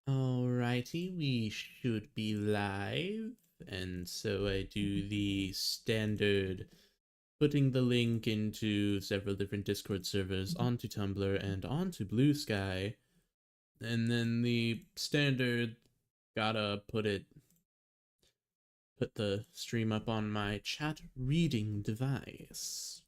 Alrighty, we should be live. And so I do the standard putting the link into several different Discord servers onto Tumblr and onto Blue Sky. And then the standard gotta put the stream up on my chat reading device.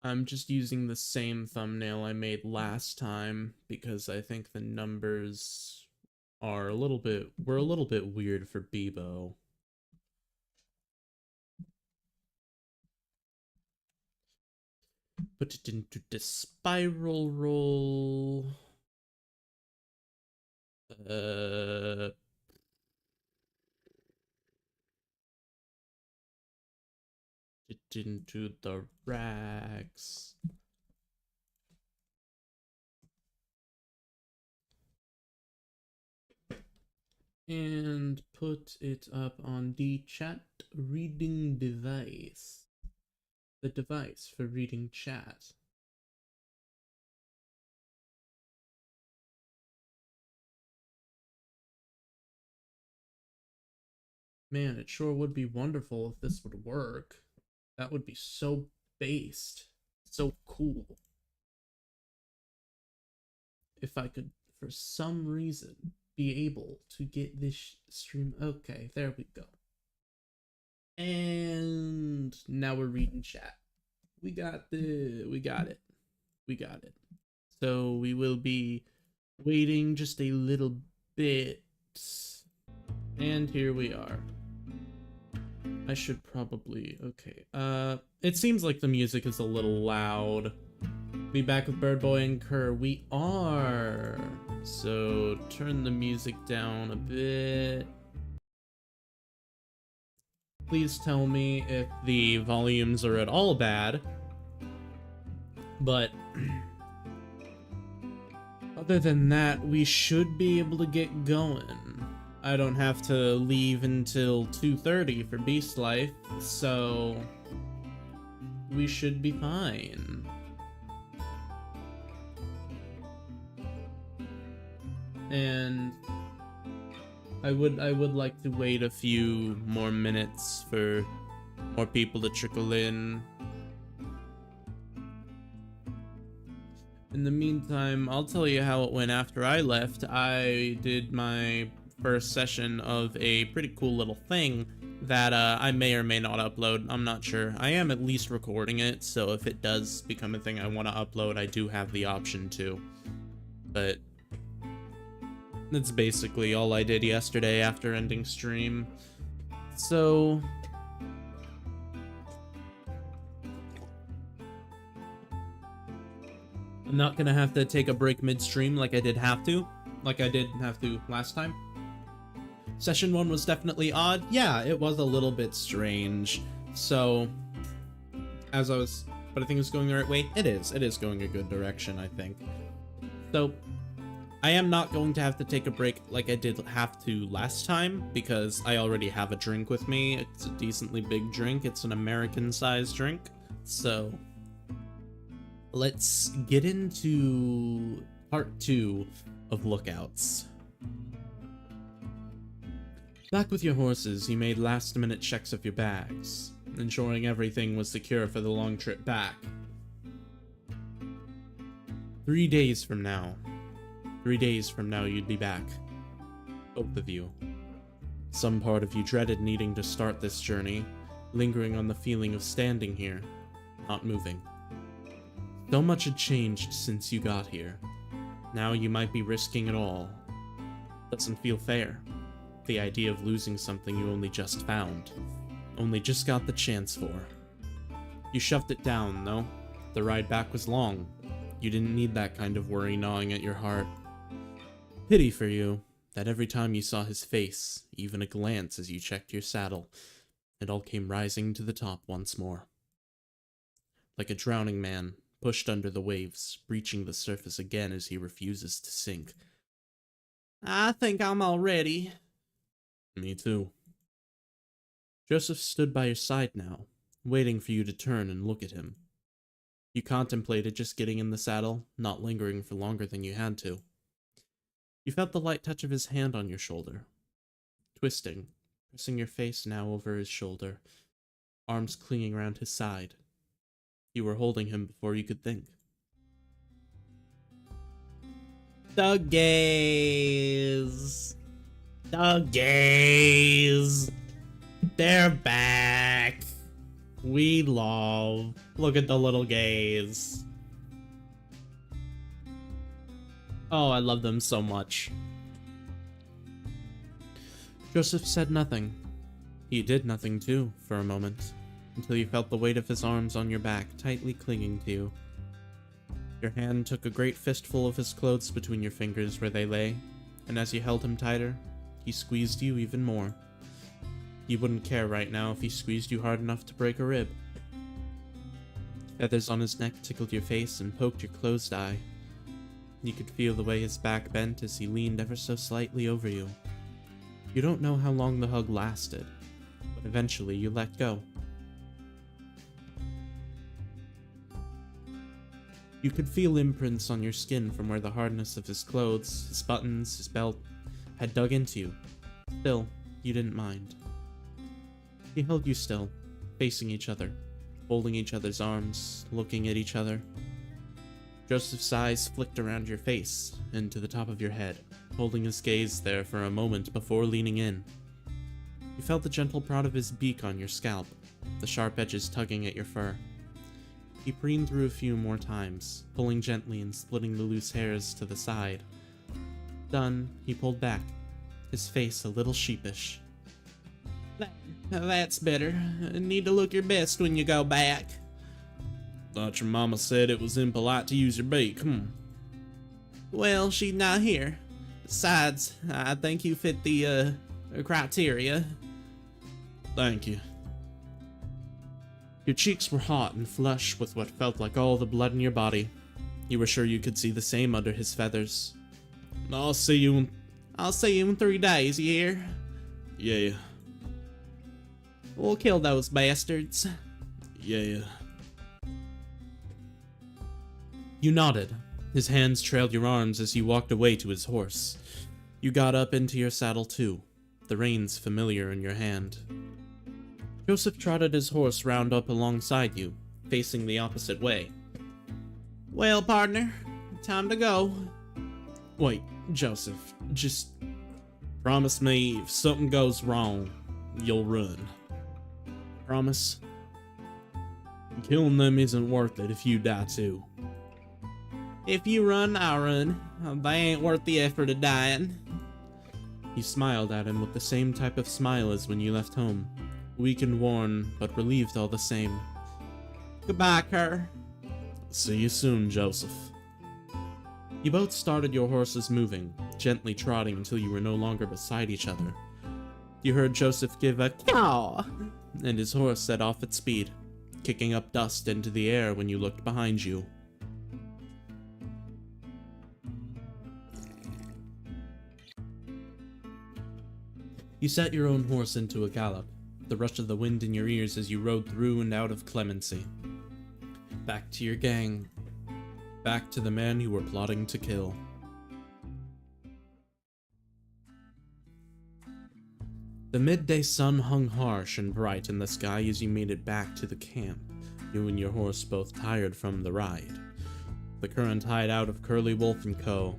I'm just using the same thumbnail I made last time because I think the numbers are were a little bit weird for Bebo. Put it into the spiral roll. It into the racks. And put it up on the chat reading device. The device for reading chat. Man, it sure would be wonderful if this would work. That would be so based. So cool. If I could, for some reason, be able to get this stream. Okay, there we go. And now we're reading chat. We got it. We got it. So we will be waiting just a little bit. And here we are. I should probably, okay. It seems like the music is a little loud. Be back with Bird Boy and Kerr. We are. So turn the music down a bit. Please tell me if the volumes are at all bad. But other than that, we should be able to get going. I don't have to leave until 2:30 for Beast Life, so we should be fine. And I would like to wait a few more minutes for more people to trickle in. In the meantime, I'll tell you how it went after I left. I did my first session of a pretty cool little thing that I may or may not upload. I'm not sure. I am at least recording it, so if it does become a thing I want to upload, I do have the option to. But that's basically all I did yesterday after ending stream. So I'm not gonna have to take a break midstream like I did have to last time. Session 1 was definitely odd. Yeah, it was a little bit strange. So, but I think it's going the right way. It is going a good direction, I think. So, I am not going to have to take a break like I did have to last time, because I already have a drink with me. It's a decently big drink. It's an American-sized drink. So, let's get into part 2 of Lookouts. Back with your horses, you made last-minute checks of your bags, ensuring everything was secure for the long trip back. 3 days from now. 3 days from now you'd be back. Both of you. Some part of you dreaded needing to start this journey, lingering on the feeling of standing here, not moving. So much had changed since you got here. Now you might be risking it all. Doesn't feel fair. The idea of losing something you only just found. Only just got the chance for. You shoved it down, though. The ride back was long. You didn't need that kind of worry gnawing at your heart. Pity for you, that every time you saw his face, even a glance as you checked your saddle, it all came rising to the top once more. Like a drowning man, pushed under the waves, breaching the surface again as he refuses to sink. I think I'm all ready. Me too. Joseph stood by your side now, waiting for you to turn and look at him. You contemplated just getting in the saddle, not lingering for longer than you had to. You felt the light touch of his hand on your shoulder, twisting, pressing your face now over his shoulder, arms clinging around his side. You were holding him before you could think. The gays! The gays! They're back! We love. Look at the little gays. Oh, I love them so much. Joseph said nothing. He did nothing too, for a moment, until you felt the weight of his arms on your back, tightly clinging to you. Your hand took a great fistful of his clothes between your fingers where they lay, and as you held him tighter, he squeezed you even more. You wouldn't care right now if he squeezed you hard enough to break a rib. Feathers on his neck tickled your face and poked your closed eye. You could feel the way his back bent as he leaned ever so slightly over you. You don't know how long the hug lasted, but eventually you let go. You could feel imprints on your skin from where the hardness of his clothes, his buttons, his belt, had dug into you. Still, you didn't mind. He held you still, facing each other, holding each other's arms, looking at each other. Joseph's eyes flicked around your face and to the top of your head, holding his gaze there for a moment before leaning in. You felt the gentle prod of his beak on your scalp, the sharp edges tugging at your fur. He preened through a few more times, pulling gently and splitting the loose hairs to the side. Done, he pulled back, his face a little sheepish. That's better. Need to look your best when you go back. Thought your mama said it was impolite to use your beak, Well, she's not here. Besides, I think you fit the, criteria. Thank you. Your cheeks were hot and flush with what felt like all the blood in your body. You were sure you could see the same under his feathers. I'll see you in 3 days, you hear? Yeah. We'll kill those bastards. Yeah. You nodded. His hands trailed your arms as he walked away to his horse. You got up into your saddle too, the reins familiar in your hand. Joseph trotted his horse round up alongside you, facing the opposite way. Well, partner, time to go. Wait, Joseph, just promise me if something goes wrong, you'll run. Promise? Killing them isn't worth it if you die too. If you run, I'll run. They ain't worth the effort of dying. You smiled at him with the same type of smile as when you left home. Weak and worn, but relieved all the same. Goodbye, Kerr. See you soon, Joseph. You both started your horses moving, gently trotting until you were no longer beside each other. You heard Joseph give a caw, and his horse set off at speed, kicking up dust into the air when you looked behind you. You set your own horse into a gallop, the rush of the wind in your ears as you rode through and out of Clemency. Back to your gang. Back to the man you were plotting to kill. The midday sun hung harsh and bright in the sky as you made it back to the camp, you and your horse both tired from the ride. The current hideout of Curly Wolf & Co.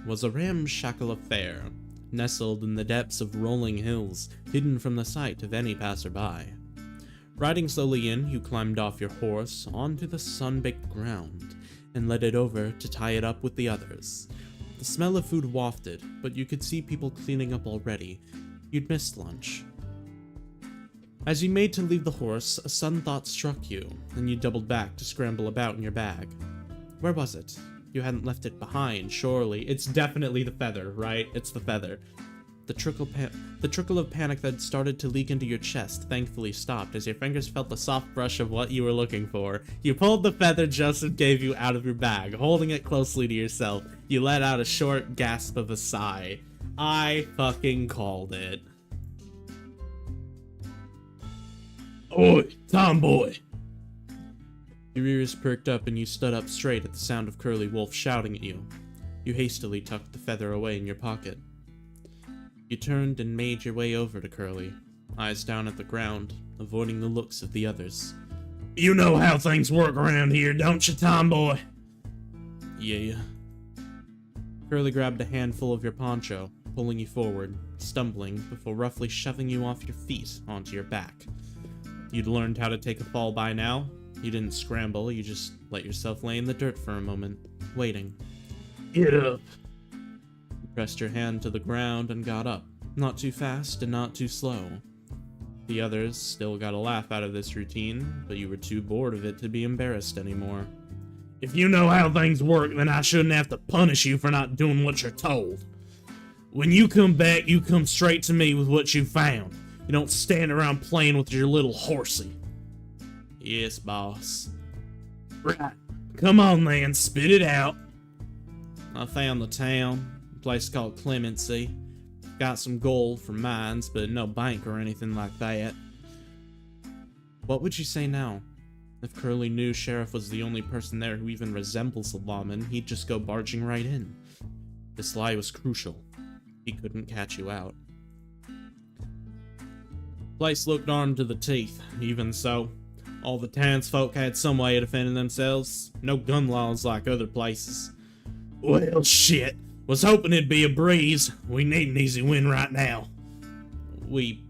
was a ramshackle affair, nestled in the depths of rolling hills, hidden from the sight of any passerby. Riding slowly in, you climbed off your horse onto the sun-baked ground, and led it over to tie it up with the others. The smell of food wafted, but you could see people cleaning up already. You'd missed lunch. As you made to leave the horse, a sudden thought struck you, and you doubled back to scramble about in your bag. Where was it? You hadn't left it behind, surely. It's definitely the feather, right? It's the feather. The trickle of panic that started to leak into your chest thankfully stopped as your fingers felt the soft brush of what you were looking for. You pulled the feather Joseph gave you out of your bag, holding it closely to yourself. You let out a short gasp of a sigh. I fucking called it. Oi, tomboy! Your ears perked up and you stood up straight at the sound of Curly Wolf shouting at you. You hastily tucked the feather away in your pocket. You turned and made your way over to Curly, eyes down at the ground, avoiding the looks of the others. You know how things work around here, don't you, tomboy? Yeah. Curly grabbed a handful of your poncho, pulling you forward, stumbling, before roughly shoving you off your feet onto your back. You'd learned how to take a fall by now. You didn't scramble, you just let yourself lay in the dirt for a moment, waiting. Get up. You pressed your hand to the ground and got up, not too fast and not too slow. The others still got a laugh out of this routine, but you were too bored of it to be embarrassed anymore. If you know how things work, then I shouldn't have to punish you for not doing what you're told. When you come back, you come straight to me with what you found. You don't stand around playing with your little horsey. Yes, boss. Right. Come on, then. Spit it out. I found the town. A place called Clemency. Got some gold from mines, but no bank or anything like that. What would you say now? If Curly knew Sheriff was the only person there who even resembles a lawman, he'd just go barging right in. This lie was crucial. He couldn't catch you out. Place looked armed to the teeth. Even so, all the townsfolk had some way of defending themselves. No gun laws like other places. Well, shit. Was hoping it'd be a breeze. We need an easy win right now. We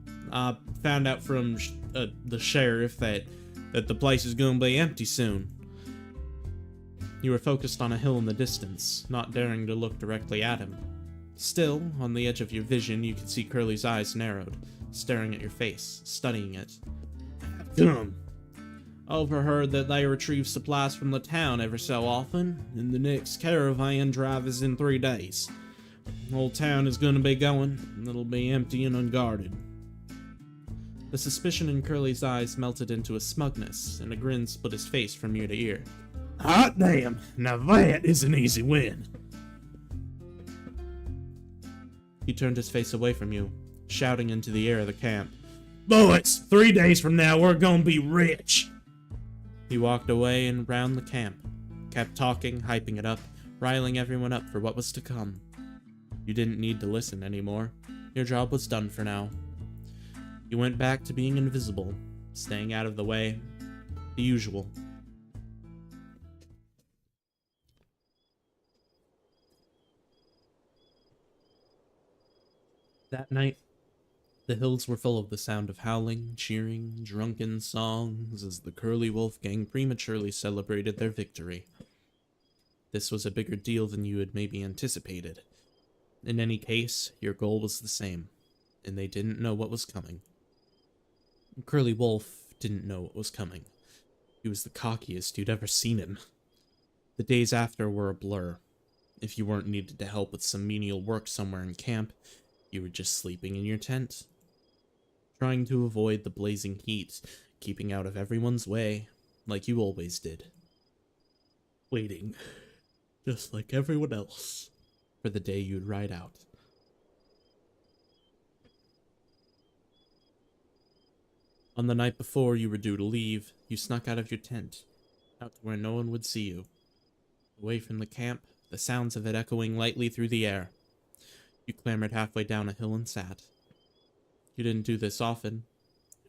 found out from the sheriff that the place is gonna be empty soon. You were focused on a hill in the distance, not daring to look directly at him. Still, on the edge of your vision, you could see Curly's eyes narrowed, staring at your face, studying it. Come. Overheard that they retrieve supplies from the town every so often, and the next caravan drive is in 3 days. The whole town is gonna be going, and it'll be empty and unguarded. The suspicion in Curly's eyes melted into a smugness, and a grin split his face from ear to ear. Hot damn, now that is an easy win. He turned his face away from you, shouting into the air of the camp. Boys, 3 days from now we're gonna be rich. He walked away and round the camp, kept talking, hyping it up, riling everyone up for what was to come. You didn't need to listen anymore. Your job was done for now. You went back to being invisible, staying out of the way. The usual. That night, the hills were full of the sound of howling, cheering, drunken songs as the Curly Wolf gang prematurely celebrated their victory. This was a bigger deal than you had maybe anticipated. In any case, your goal was the same, and they didn't know what was coming. Curly Wolf didn't know what was coming. He was the cockiest you'd ever seen him. The days after were a blur. If you weren't needed to help with some menial work somewhere in camp, you were just sleeping in your tent, trying to avoid the blazing heat, keeping out of everyone's way, like you always did. Waiting, just like everyone else, for the day you'd ride out. On the night before you were due to leave, you snuck out of your tent, out to where no one would see you. Away from the camp, the sounds of it echoing lightly through the air. You clambered halfway down a hill and sat. You didn't do this often.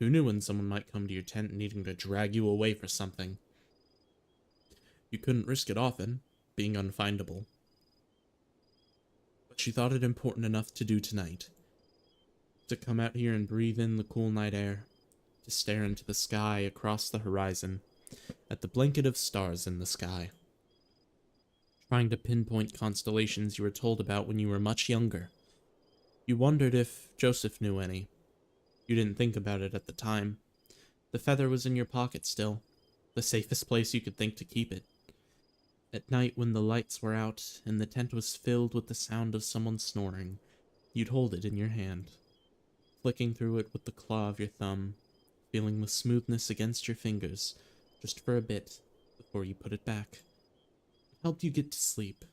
Who knew when someone might come to your tent needing to drag you away for something? You couldn't risk it often, being unfindable. But you thought it important enough to do tonight. To come out here and breathe in the cool night air. To stare into the sky across the horizon, at the blanket of stars in the sky. Trying to pinpoint constellations you were told about when you were much younger. You wondered if Joseph knew any. You didn't think about it at the time. The feather was in your pocket still, the safest place you could think to keep it. At night when the lights were out and the tent was filled with the sound of someone snoring, you'd hold it in your hand, flicking through it with the claw of your thumb, feeling the smoothness against your fingers, just for a bit, before you put it back. It helped you get to sleep.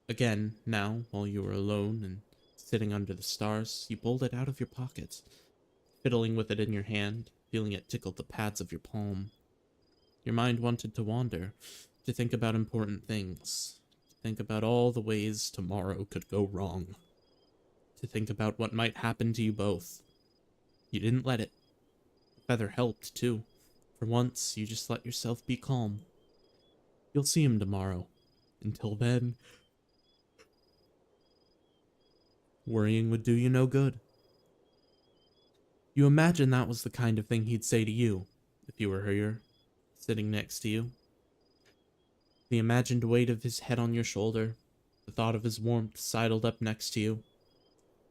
Again, now, while you were alone and sitting under the stars, you pulled it out of your pocket, fiddling with it in your hand, feeling it tickle the pads of your palm. Your mind wanted to wander, to think about important things, to think about all the ways tomorrow could go wrong, to think about what might happen to you both. You didn't let it. The feather helped, too. For once, you just let yourself be calm. You'll see him tomorrow. Until then, worrying would do you no good. You imagine that was the kind of thing he'd say to you, if you were here, sitting next to you. The imagined weight of his head on your shoulder, the thought of his warmth sidled up next to you.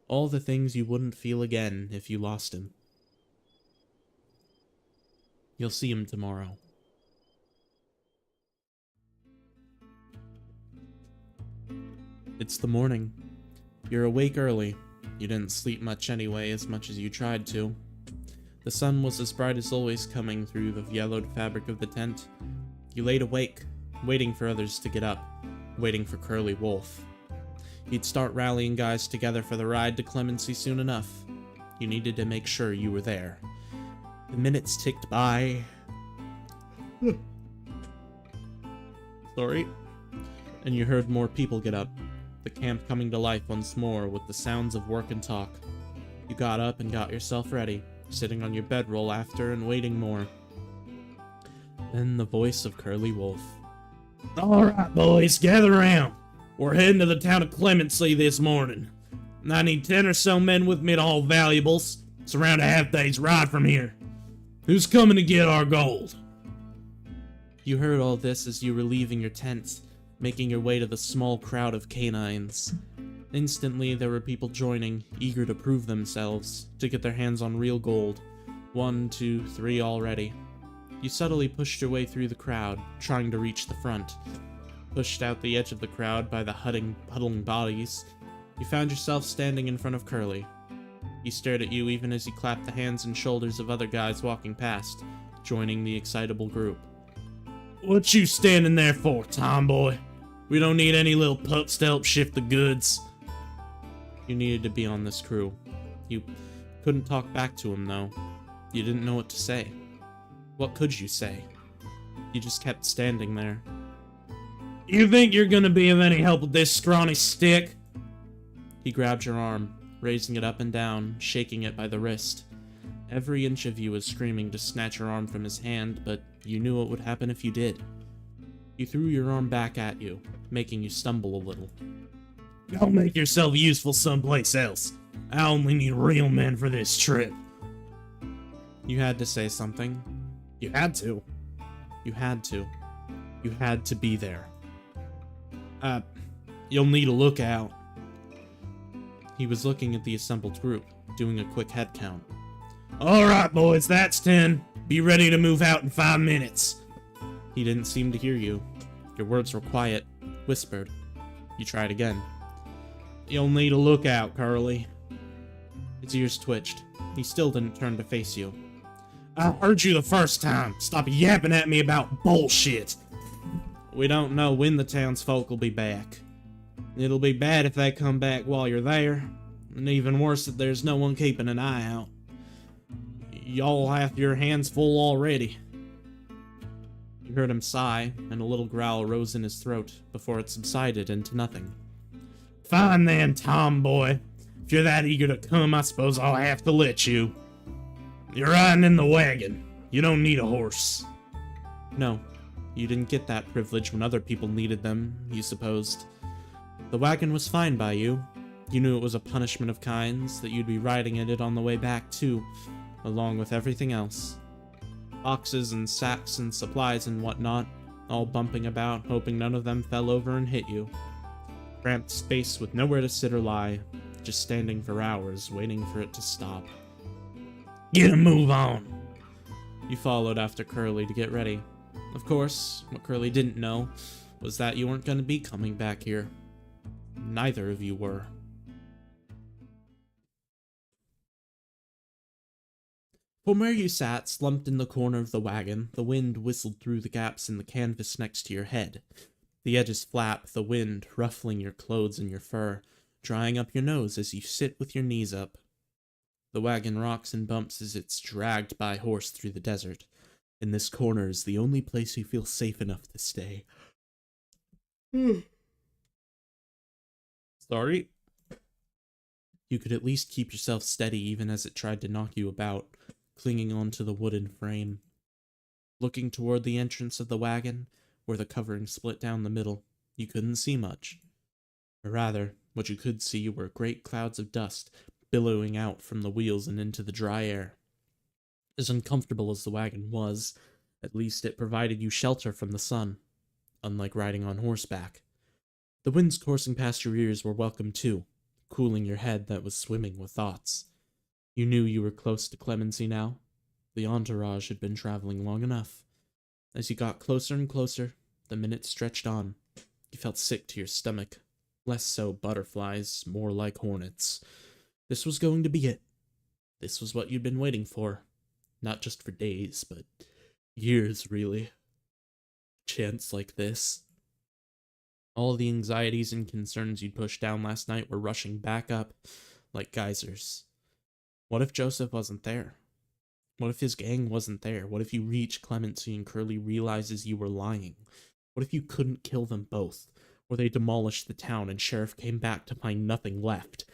All the things you wouldn't feel again if you lost him. You'll see him tomorrow. It's the morning. You're awake early. You didn't sleep much anyway, as much as you tried to. The sun was as bright as always coming through the yellowed fabric of the tent. You laid awake, waiting for others to get up, waiting for Curly Wolf. He'd start rallying guys together for the ride to Clemency soon enough. You needed to make sure you were there. The minutes ticked by. Sorry. And you heard more people get up, the camp coming to life once more with the sounds of work and talk. You got up and got yourself ready, sitting on your bedroll after and waiting more. Then the voice of Curly Wolf. "Alright, boys, gather around. We're heading to the town of Clemency this morning. And I need 10 or so men with me to haul valuables. It's around a half-day's ride from here. Who's coming to get our gold?" You heard all this as you were leaving your tent, making your way to the small crowd of canines. Instantly, there were people joining, eager to prove themselves, to get their hands on real gold. 1, 2, 3 already. You subtly pushed your way through the crowd, trying to reach the front. Pushed out the edge of the crowd by the huddling bodies, you found yourself standing in front of Curly. He stared at you even as he clapped the hands and shoulders of other guys walking past, joining the excitable group. "What you standing there for, tomboy? We don't need any little pups to help shift the goods." You needed to be on this crew. You couldn't talk back to him, though. You didn't know what to say. What could you say? You just kept standing there. "You think you're gonna be of any help with this scrawny stick?" He grabbed your arm, raising it up and down, shaking it by the wrist. Every inch of you was screaming to snatch your arm from his hand, but you knew what would happen if you did. He threw your arm back at you, making you stumble a little. "Go make yourself useful someplace else. I only need real men for this trip." You had to say something. You had to. You had to. You had to be there. You'll need a lookout." He was looking at the assembled group, doing a quick head count. "Alright, boys, that's 10. Be ready to move out in 5 minutes. He didn't seem to hear you. Your words were quiet, whispered. You tried again. "You'll need a lookout, Curly." His ears twitched. He still didn't turn to face you. "I heard you the first time. Stop yapping at me about bullshit." "We don't know when the townsfolk will be back. It'll be bad if they come back while you're there, and even worse if there's no one keeping an eye out. Y'all have your hands full already." You heard him sigh, and a little growl rose in his throat before it subsided into nothing. "Fine then, tomboy. If you're that eager to come, I suppose I'll have to let you. You're riding in the wagon. You don't need a horse." No, you didn't get that privilege when other people needed them, you supposed. The wagon was fine by you. You knew it was a punishment of kinds, that you'd be riding in it on the way back, too, along with everything else. Boxes and sacks and supplies and whatnot, all bumping about, hoping none of them fell over and hit you. Cramped space with nowhere to sit or lie, just standing for hours, waiting for it to stop. "Get a move on." You followed after Curly to get ready. Of course, what Curly didn't know was that you weren't going to be coming back here. Neither of you were. From where you sat, slumped in the corner of the wagon, the wind whistled through the gaps in the canvas next to your head. The edges flap, the wind ruffling your clothes and your fur, drying up your nose as you sit with your knees up. The wagon rocks and bumps as it's dragged by horse through the desert, and this corner is the only place you feel safe enough to stay. Sorry? You could at least keep yourself steady even as it tried to knock you about, clinging onto the wooden frame. Looking toward the entrance of the wagon, where the covering split down the middle, you couldn't see much. Or rather, what you could see were great clouds of dust billowing out from the wheels and into the dry air. As uncomfortable as the wagon was, at least it provided you shelter from the sun, unlike riding on horseback. The winds coursing past your ears were welcome too, cooling your head that was swimming with thoughts. You knew you were close to Clemency now. The entourage had been traveling long enough. As you got closer and closer, the minutes stretched on. You felt sick to your stomach. Less so butterflies, more like hornets. This was going to be it. This was what you'd been waiting for. Not just for days, but years, really. Chance like this. All the anxieties and concerns you'd pushed down last night were rushing back up like geysers. What if Joseph wasn't there? What if his gang wasn't there? What if you reached Clemency and Curly realizes you were lying? What if you couldn't kill them both? Or they demolished the town and Sheriff came back to find nothing left?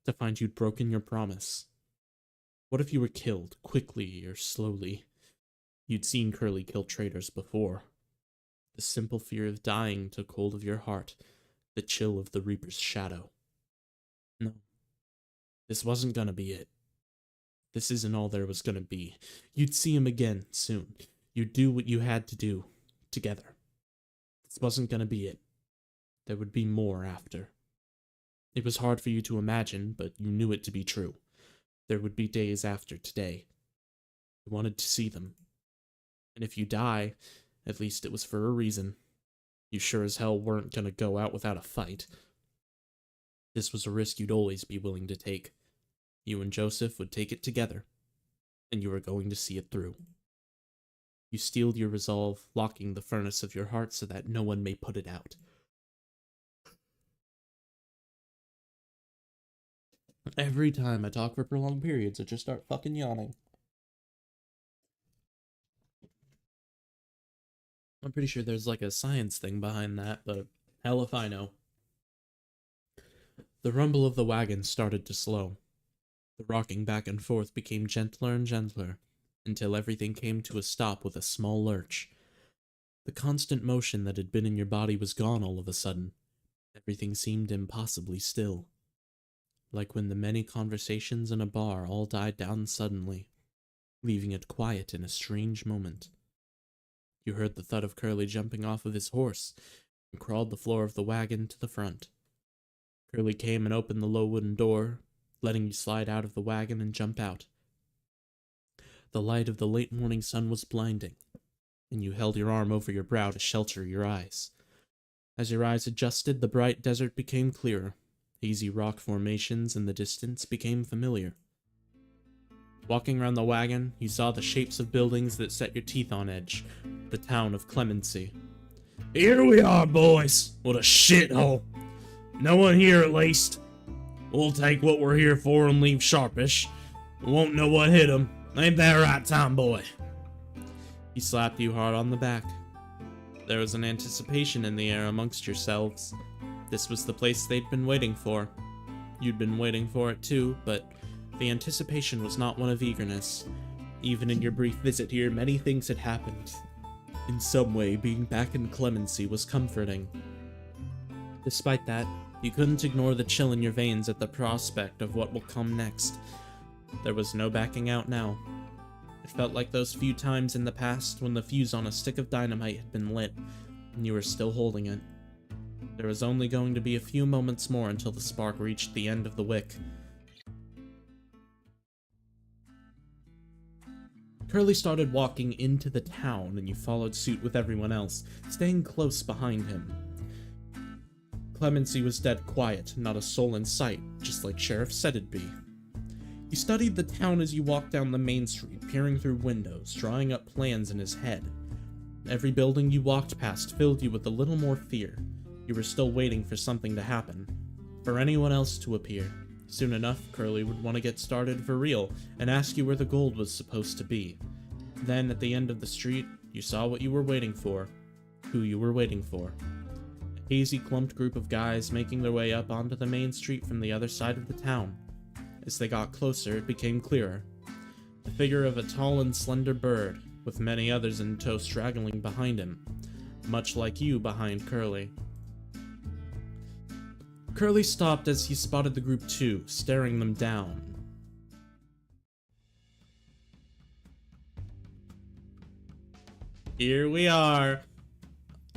To find you'd broken your promise? What if you were killed, quickly or slowly? You'd seen Curly kill traitors before. The simple fear of dying took hold of your heart, the chill of the Reaper's shadow. No, this wasn't gonna be it. This isn't all there was gonna be. You'd see him again, soon. You'd do what you had to do, together. This wasn't gonna be it. There would be more after. It was hard for you to imagine, but you knew it to be true. There would be days after today. You wanted to see them. And if you die, at least it was for a reason. You sure as hell weren't gonna go out without a fight. This was a risk you'd always be willing to take. You and Joseph would take it together, and you were going to see it through. You steeled your resolve, locking the furnace of your heart so that no one may put it out. Every time I talk for prolonged periods, I just start fucking yawning. I'm pretty sure there's like a science thing behind that, but hell if I know. The rumble of the wagon started to slow. The rocking back and forth became gentler and gentler, until everything came to a stop with a small lurch. The constant motion that had been in your body was gone all of a sudden. Everything seemed impossibly still. Like when the many conversations in a bar all died down suddenly, leaving it quiet in a strange moment. You heard the thud of Curly jumping off of his horse, and crawled the floor of the wagon to the front. Curly came and opened the low wooden door, letting you slide out of the wagon and jump out. The light of the late morning sun was blinding, and you held your arm over your brow to shelter your eyes. As your eyes adjusted, the bright desert became clearer. Hazy rock formations in the distance became familiar. Walking around the wagon, you saw the shapes of buildings that set your teeth on edge. The town of Clemency. Here we are, boys. What a shithole. No one here, at least. We'll take what we're here for and leave sharpish. We won't know what hit 'em. Ain't that right, Tom boy? He slapped you hard on the back. There was an anticipation in the air amongst yourselves. This was the place they'd been waiting for. You'd been waiting for it too, but the anticipation was not one of eagerness. Even in your brief visit here, many things had happened. In some way, being back in Clemency was comforting. Despite that, you couldn't ignore the chill in your veins at the prospect of what will come next. There was no backing out now. It felt like those few times in the past when the fuse on a stick of dynamite had been lit, and you were still holding it. There was only going to be a few moments more until the spark reached the end of the wick. Curly started walking into the town, and you followed suit with everyone else, staying close behind him. Clemency was dead quiet, not a soul in sight, just like Sheriff said it'd be. You studied the town as you walked down the main street, peering through windows, drawing up plans in his head. Every building you walked past filled you with a little more fear. You were still waiting for something to happen, for anyone else to appear. Soon enough, Curly would want to get started for real and ask you where the gold was supposed to be. Then, at the end of the street, you saw what you were waiting for. Who you were waiting for. A hazy, clumped group of guys making their way up onto the main street from the other side of the town. As they got closer, it became clearer. The figure of a tall and slender bird, with many others in tow straggling behind him, much like you behind Curly. Curly stopped as he spotted the group too, staring them down. Here we are.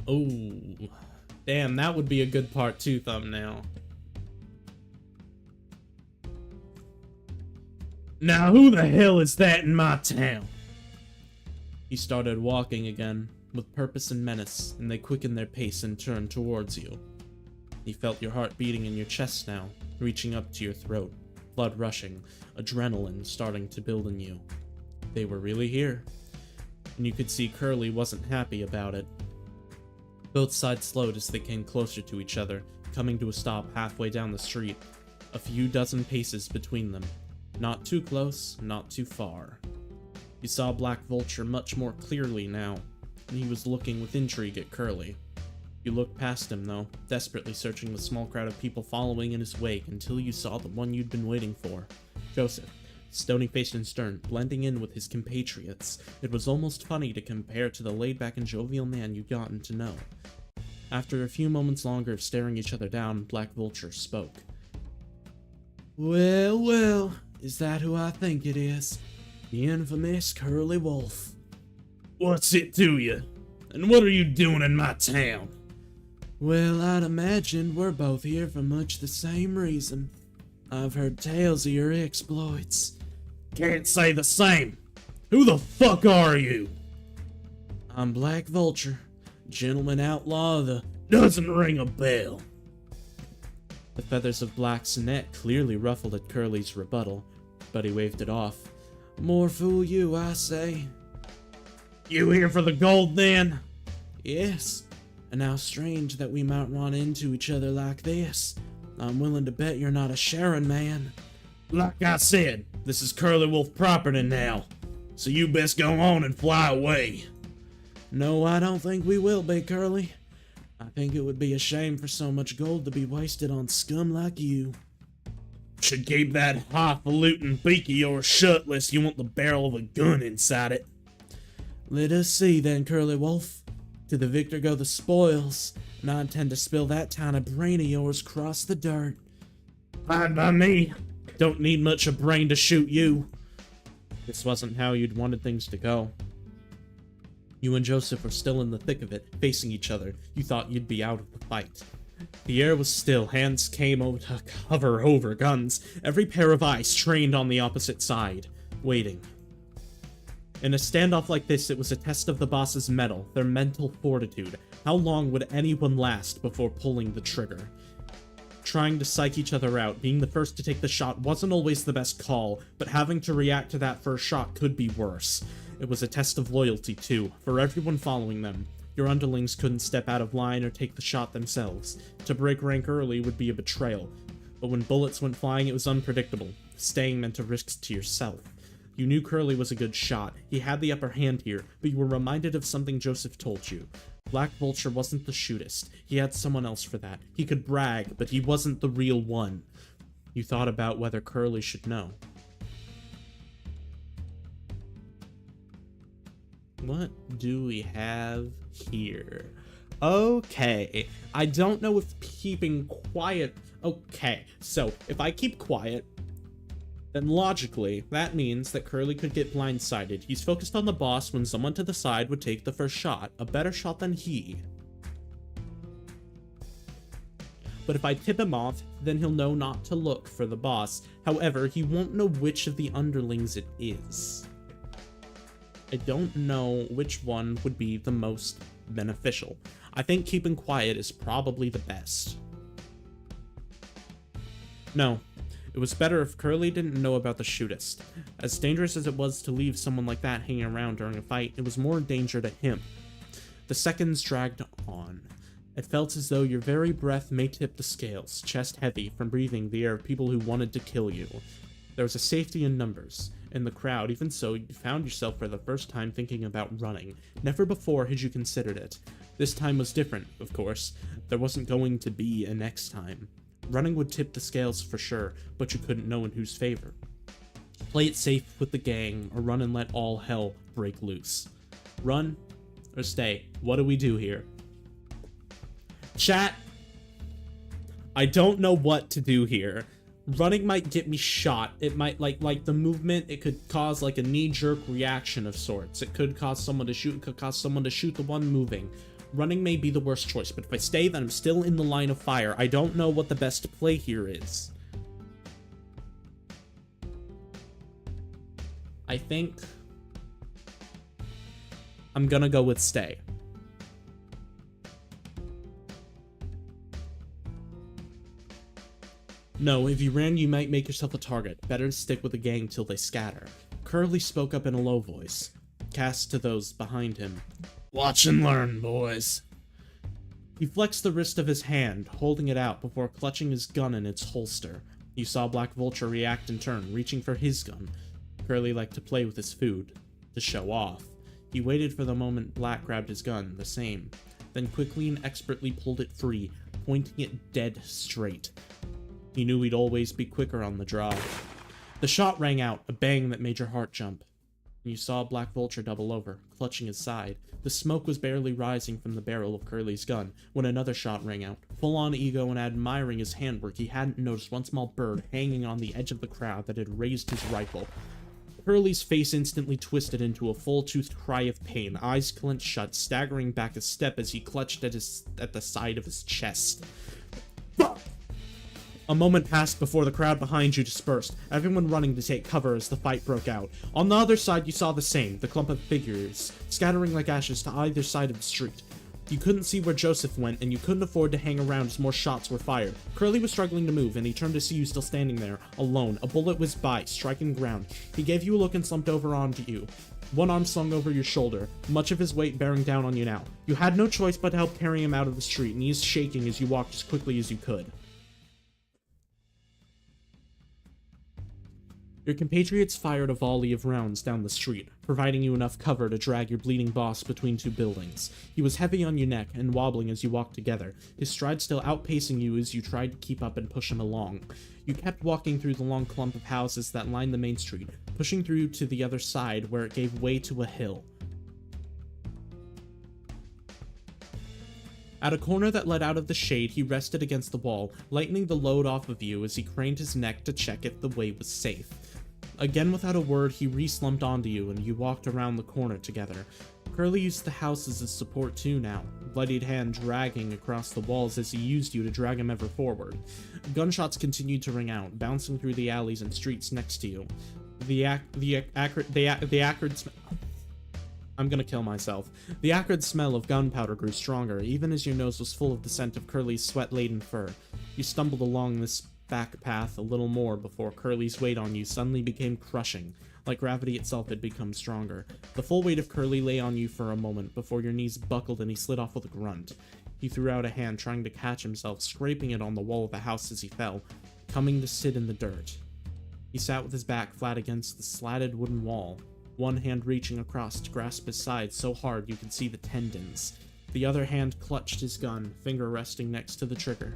Oh, damn, that would be a good part 2 thumbnail. Now who the hell is that in my town? He started walking again, with purpose and menace, and they quickened their pace and turned towards you. You felt your heart beating in your chest now, reaching up to your throat, blood rushing, adrenaline starting to build in you. They were really here, and you could see Curly wasn't happy about it. Both sides slowed as they came closer to each other, coming to a stop halfway down the street, a few dozen paces between them. Not too close, not too far. You saw Black Vulture much more clearly now, and he was looking with intrigue at Curly. You looked past him, though, desperately searching the small crowd of people following in his wake until you saw the one you'd been waiting for. Joseph, stony-faced and stern, blending in with his compatriots. It was almost funny to compare to the laid-back and jovial man you'd gotten to know. After a few moments longer of staring each other down, Black Vulture spoke. Well, well, is that who I think it is? The infamous Curly Wolf. What's it to you? And what are you doing in my town? Well, I'd imagine we're both here for much the same reason. I've heard tales of your exploits. Can't say the same. Who the fuck are you? I'm Black Vulture, gentleman outlaw of the... Doesn't ring a bell. The feathers of Black's neck clearly ruffled at Curly's rebuttal, but he waved it off. More fool you, I say. You here for the gold, then? Yes. And how strange that we might run into each other like this. I'm willing to bet you're not a Sharon man. Like I said, this is Curly Wolf property now, so you best go on and fly away. No, I don't think we will be, Curly. I think it would be a shame for so much gold to be wasted on scum like you. Should keep that highfalutin beak of yours shut lest you want the barrel of a gun inside it. Let us see then, Curly Wolf. To the victor go the spoils, and I intend to spill that tiny brain of yours across the dirt. Fine by me. Don't need much of brain to shoot you. This wasn't how you'd wanted things to go. You and Joseph were still in the thick of it, facing each other. You thought you'd be out of the fight. The air was still, hands came out to cover over guns, every pair of eyes trained on the opposite side, waiting. In a standoff like this, it was a test of the boss's mettle, their mental fortitude. How long would anyone last before pulling the trigger? Trying to psych each other out, being the first to take the shot wasn't always the best call, but having to react to that first shot could be worse. It was a test of loyalty, too, for everyone following them. Your underlings couldn't step out of line or take the shot themselves. To break rank early would be a betrayal. But when bullets went flying, it was unpredictable. Staying meant a risk to yourself. You knew Curly was a good shot. He had the upper hand here, but you were reminded of something Joseph told you. Black Vulture wasn't the shootist. He had someone else for that. He could brag, but he wasn't the real one. You thought about whether Curly should know. What do we have here? Okay, I don't know if keeping quiet... Okay, so if I keep quiet, then logically, that means that Curly could get blindsided. He's focused on the boss when someone to the side would take the first shot, a better shot than he. But if I tip him off, then he'll know not to look for the boss. However, he won't know which of the underlings it is. I don't know which one would be the most beneficial. I think keeping quiet is probably the best. No. It was better if Curly didn't know about the shootist. As dangerous as it was to leave someone like that hanging around during a fight, it was more danger to him. The seconds dragged on. It felt as though your very breath may tip the scales, chest heavy from breathing the air of people who wanted to kill you. There was a safety in numbers. In the crowd, even so, you found yourself for the first time thinking about running. Never before had you considered it. This time was different, of course. There wasn't going to be a next time. Running would tip the scales for sure, but you couldn't know in whose favor. Play it safe with the gang, or run and let all hell break loose. Run, or stay. What do we do here? Chat, I don't know what to do here. Running might get me shot. It might, like the movement, it could cause like a knee-jerk reaction of sorts. It could cause someone to shoot, it could cause someone to shoot the one moving. Running may be the worst choice, but if I stay, then I'm still in the line of fire. I don't know what the best play here is. I think I'm gonna go with stay. No, if you ran, you might make yourself a target. Better to stick with the gang till they scatter. Curly spoke up in a low voice, cast to those behind him. Watch and learn, boys. He flexed the wrist of his hand, holding it out before clutching his gun in its holster. You saw Black Vulture react in turn, reaching for his gun. Curly liked to play with his food, to show off. He waited for the moment Black grabbed his gun, the same, then quickly and expertly pulled it free, pointing it dead straight. He knew he'd always be quicker on the draw. The shot rang out, a bang that made your heart jump. You saw Black Vulture double over, clutching his side. The smoke was barely rising from the barrel of Curly's gun when another shot rang out. Full on ego and admiring his handwork, he hadn't noticed one small bird hanging on the edge of the crowd that had raised his rifle. Curly's face instantly twisted into a full-toothed cry of pain, eyes clenched shut, staggering back a step as he clutched at the side of his chest. Fuck! A moment passed before the crowd behind you dispersed, everyone running to take cover as the fight broke out. On the other side, you saw the same, the clump of figures, scattering like ashes to either side of the street. You couldn't see where Joseph went, and you couldn't afford to hang around as more shots were fired. Curly was struggling to move, and he turned to see you still standing there, alone. A bullet whizzed by, striking ground. He gave you a look and slumped over onto you. One arm slung over your shoulder, much of his weight bearing down on you now. You had no choice but to help carry him out of the street, knees shaking as you walked as quickly as you could. Your compatriots fired a volley of rounds down the street, providing you enough cover to drag your bleeding boss between two buildings. He was heavy on your neck and wobbling as you walked together, his stride still outpacing you as you tried to keep up and push him along. You kept walking through the long clump of houses that lined the main street, pushing through to the other side where it gave way to a hill. At a corner that led out of the shade, he rested against the wall, lightening the load off of you as he craned his neck to check if the way was safe. Again, without a word, he re-slumped onto you, and you walked around the corner together. Curly used the house as his support too now, bloodied hand dragging across the walls as he used you to drag him ever forward. Gunshots continued to ring out, bouncing through the alleys and streets next to you. The acrid I'm gonna kill myself. The acrid smell of gunpowder grew stronger, even as your nose was full of the scent of Curly's sweat-laden fur. You stumbled along this back path a little more before Curly's weight on you suddenly became crushing, like gravity itself had become stronger. The full weight of Curly lay on you for a moment before your knees buckled and he slid off with a grunt. He threw out a hand trying to catch himself, scraping it on the wall of the house as he fell, coming to sit in the dirt. He sat with his back flat against the slatted wooden wall, one hand reaching across to grasp his side so hard you could see the tendons. The other hand clutched his gun, finger resting next to the trigger.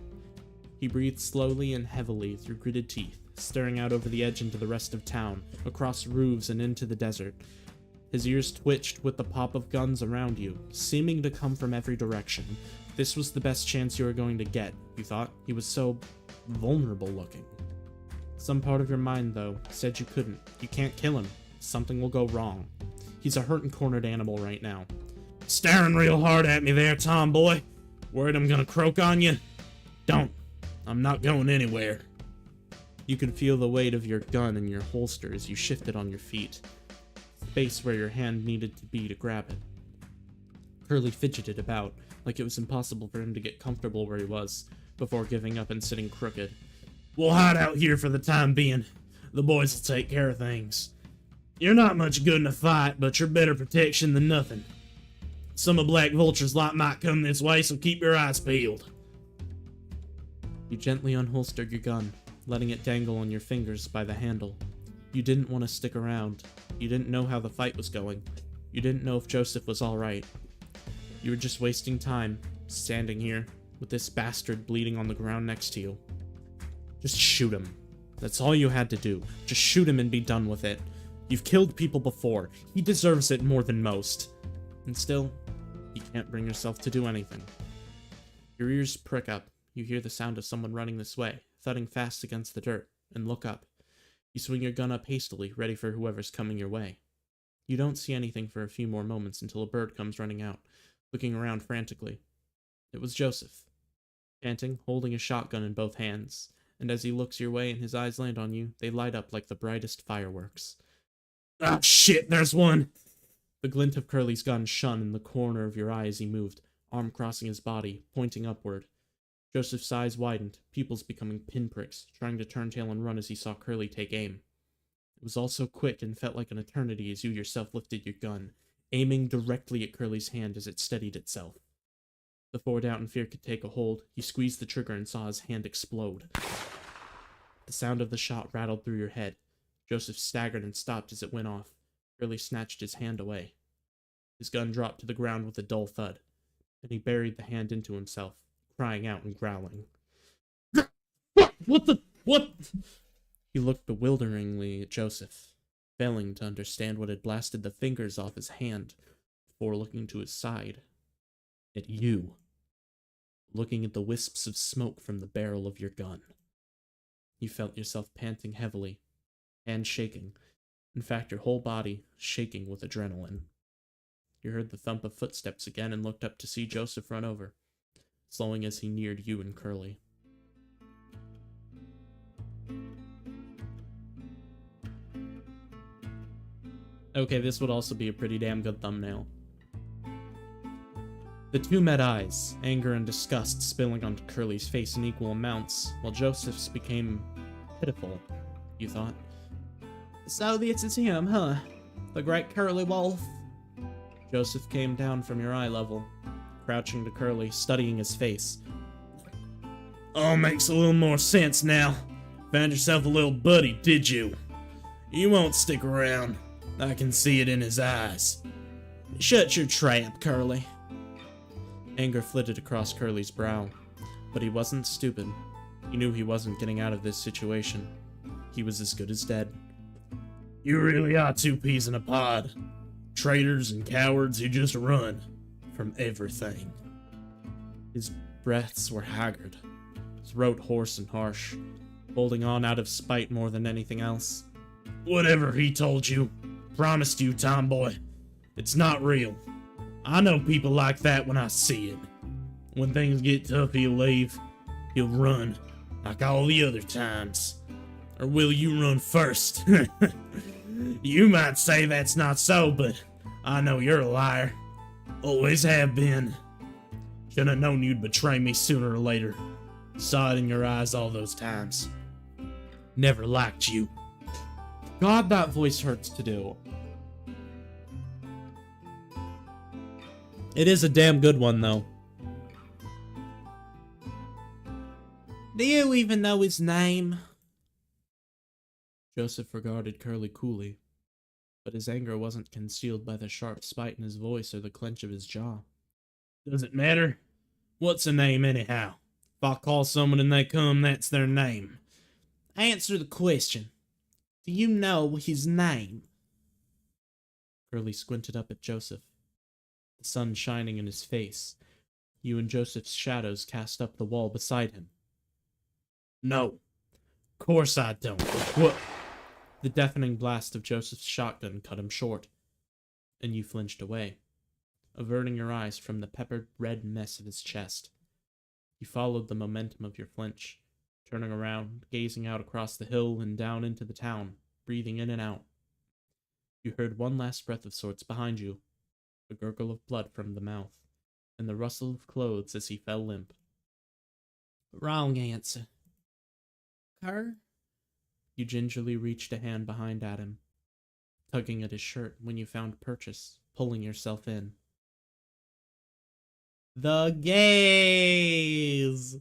He breathed slowly and heavily through gritted teeth, staring out over the edge into the rest of town, across roofs and into the desert. His ears twitched with the pop of guns around you, seeming to come from every direction. This was the best chance you were going to get, you thought. He was so vulnerable looking. Some part of your mind, though, said you couldn't. You can't kill him. Something will go wrong. He's a hurt and cornered animal right now. Staring real hard at me there, tomboy. Worried I'm gonna croak on you? Don't. I'm not going anywhere. You could feel the weight of your gun in your holster as you shifted on your feet, space where your hand needed to be to grab it. Curly fidgeted about, like it was impossible for him to get comfortable where he was, before giving up and sitting crooked. We'll hide out here for the time being. The boys will take care of things. You're not much good in a fight, but you're better protection than nothing. Some of Black Vulture's lot might come this way, so keep your eyes peeled. You gently unholstered your gun, letting it dangle on your fingers by the handle. You didn't want to stick around. You didn't know how the fight was going. You didn't know if Joseph was alright. You were just wasting time, standing here, with this bastard bleeding on the ground next to you. Just shoot him. That's all you had to do. Just shoot him and be done with it. You've killed people before. He deserves it more than most. And still, you can't bring yourself to do anything. Your ears prick up. You hear the sound of someone running this way, thudding fast against the dirt, and look up. You swing your gun up hastily, ready for whoever's coming your way. You don't see anything for a few more moments until a bird comes running out, looking around frantically. It was Joseph, panting, holding a shotgun in both hands, and as he looks your way and his eyes land on you, they light up like the brightest fireworks. Ah, shit, there's one! The glint of Curly's gun shone in the corner of your eye as he moved, arm crossing his body, pointing upward. Joseph's eyes widened, pupils becoming pinpricks, trying to turn tail and run as he saw Curly take aim. It was all so quick and felt like an eternity as you yourself lifted your gun, aiming directly at Curly's hand as it steadied itself. Before doubt and fear could take a hold, he squeezed the trigger and saw his hand explode. The sound of the shot rattled through your head. Joseph staggered and stopped as it went off. Curly snatched his hand away. His gun dropped to the ground with a dull thud, and he buried the hand into himself, crying out and growling. What? He looked bewilderingly at Joseph, failing to understand what had blasted the fingers off his hand, before looking to his side. At you. Looking at the wisps of smoke from the barrel of your gun. You felt yourself panting heavily, hands shaking, in fact your whole body shaking with adrenaline. You heard the thump of footsteps again and looked up to see Joseph run over, slowing as he neared you and Curly. Okay, this would also be a pretty damn good thumbnail. The two met eyes, anger and disgust spilling onto Curly's face in equal amounts, while Joseph's became pitiful, you thought. So this is him, huh? The great Curly Wolf? Joseph came down from your eye level, crouching to Curly, studying his face. All makes a little more sense now. Found yourself a little buddy, did you? You won't stick around. I can see it in his eyes. Shut your trap, Curly. Anger flitted across Curly's brow, but he wasn't stupid. He knew he wasn't getting out of this situation. He was as good as dead. You really are two peas in a pod. Traitors and cowards who just run from everything. His breaths were haggard, his throat hoarse and harsh, holding on out of spite more than anything else. Whatever he told you, promised you, tomboy, it's not real. I know people like that when I see it. When things get tough, he'll leave. He'll run, like all the other times. Or will you run first? You might say that's not so, but I know you're a liar. Always have been. Should have known you'd betray me sooner or later. Saw it in your eyes all those times. Never liked you. God, that voice hurts to do. It is a damn good one, though. Do you even know his name? Joseph regarded Curly coolly, but his anger wasn't concealed by the sharp spite in his voice or the clench of his jaw. Does it matter? What's a name, anyhow? If I call someone and they come, that's their name. Answer the question. Do you know his name? Curly squinted up at Joseph, the sun shining in his face. You and Joseph's shadows cast up the wall beside him. No. Course I don't. What? The deafening blast of Joseph's shotgun cut him short, and you flinched away, averting your eyes from the peppered red mess of his chest. You followed the momentum of your flinch, turning around, gazing out across the hill and down into the town, breathing in and out. You heard one last breath of sorts behind you, a gurgle of blood from the mouth, and the rustle of clothes as he fell limp. Wrong answer. Cur? You gingerly reached a hand behind Adam, tugging at his shirt when you found Purchase, pulling yourself in. The gaze!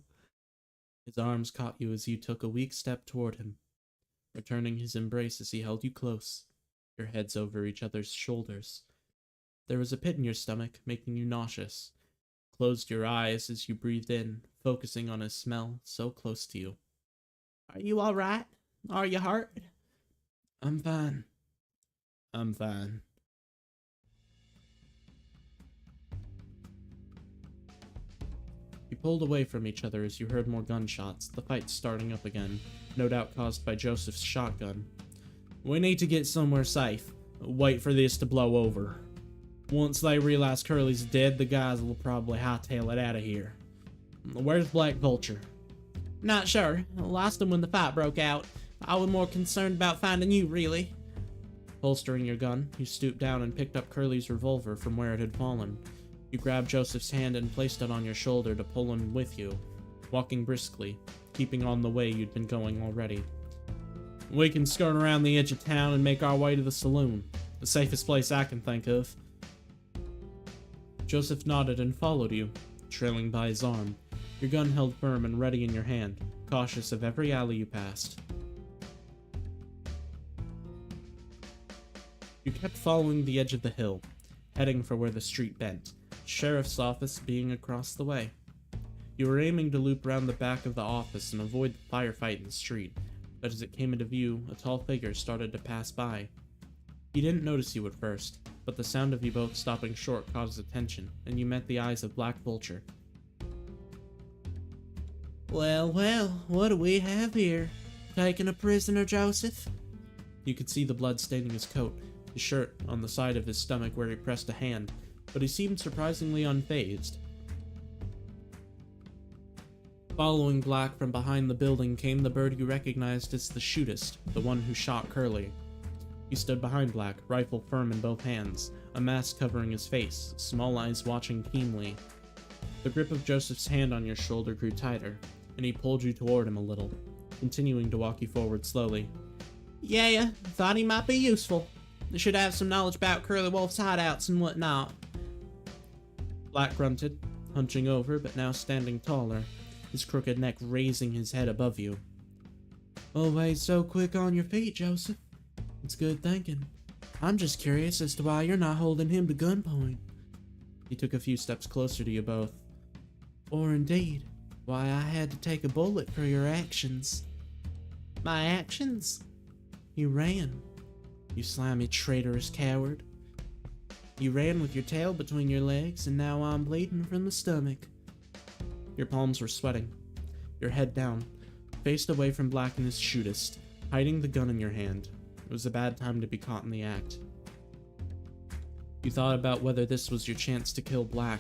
His arms caught you as you took a weak step toward him, returning his embrace as he held you close, your heads over each other's shoulders. There was a pit in your stomach, making you nauseous. Closed your eyes as you breathed in, focusing on his smell so close to you. Are you all right? Are you hurt? I'm fine. I'm fine. You pulled away from each other as you heard more gunshots, the fight starting up again, no doubt caused by Joseph's shotgun. We need to get somewhere safe. Wait for this to blow over. Once they realize Curly's dead, the guys will probably hightail it out of here. Where's Black Vulture? Not sure. I lost him when the fight broke out. I was more concerned about finding you, really. Holstering your gun, you stooped down and picked up Curly's revolver from where it had fallen. You grabbed Joseph's hand and placed it on your shoulder to pull him with you, walking briskly, keeping on the way you'd been going already. We can skirt around the edge of town and make our way to the saloon. The safest place I can think of. Joseph nodded and followed you, trailing by his arm, your gun held firm and ready in your hand, cautious of every alley you passed. You kept following the edge of the hill, heading for where the street bent, sheriff's office being across the way. You were aiming to loop round the back of the office and avoid the firefight in the street, but as it came into view, a tall figure started to pass by. He didn't notice you at first, but the sound of you both stopping short caught his attention, and you met the eyes of Black Vulture. Well, what do we have here? Taking a prisoner, Joseph? You could see the blood staining his coat, his shirt on the side of his stomach where he pressed a hand, but he seemed surprisingly unfazed. Following Black from behind the building came the bird you recognized as the shootist, the one who shot Curly. He stood behind Black, rifle firm in both hands, a mask covering his face, small eyes watching keenly. The grip of Joseph's hand on your shoulder grew tighter, and he pulled you toward him a little, continuing to walk you forward slowly. Yeah, thought he might be useful. They should have some knowledge about Curly Wolf's hideouts and whatnot. Black grunted, hunching over but now standing taller, his crooked neck raising his head above you. Always so quick on your feet, Joseph. It's good thinking. I'm just curious as to why you're not holding him to gunpoint. He took a few steps closer to you both. Or indeed, why I had to take a bullet for your actions. My actions? You ran. You slimy, traitorous coward. You ran with your tail between your legs, and now I'm bleeding from the stomach. Your palms were sweating, your head down, faced away from Black and his shootist, hiding the gun in your hand. It was a bad time to be caught in the act. You thought about whether this was your chance to kill Black,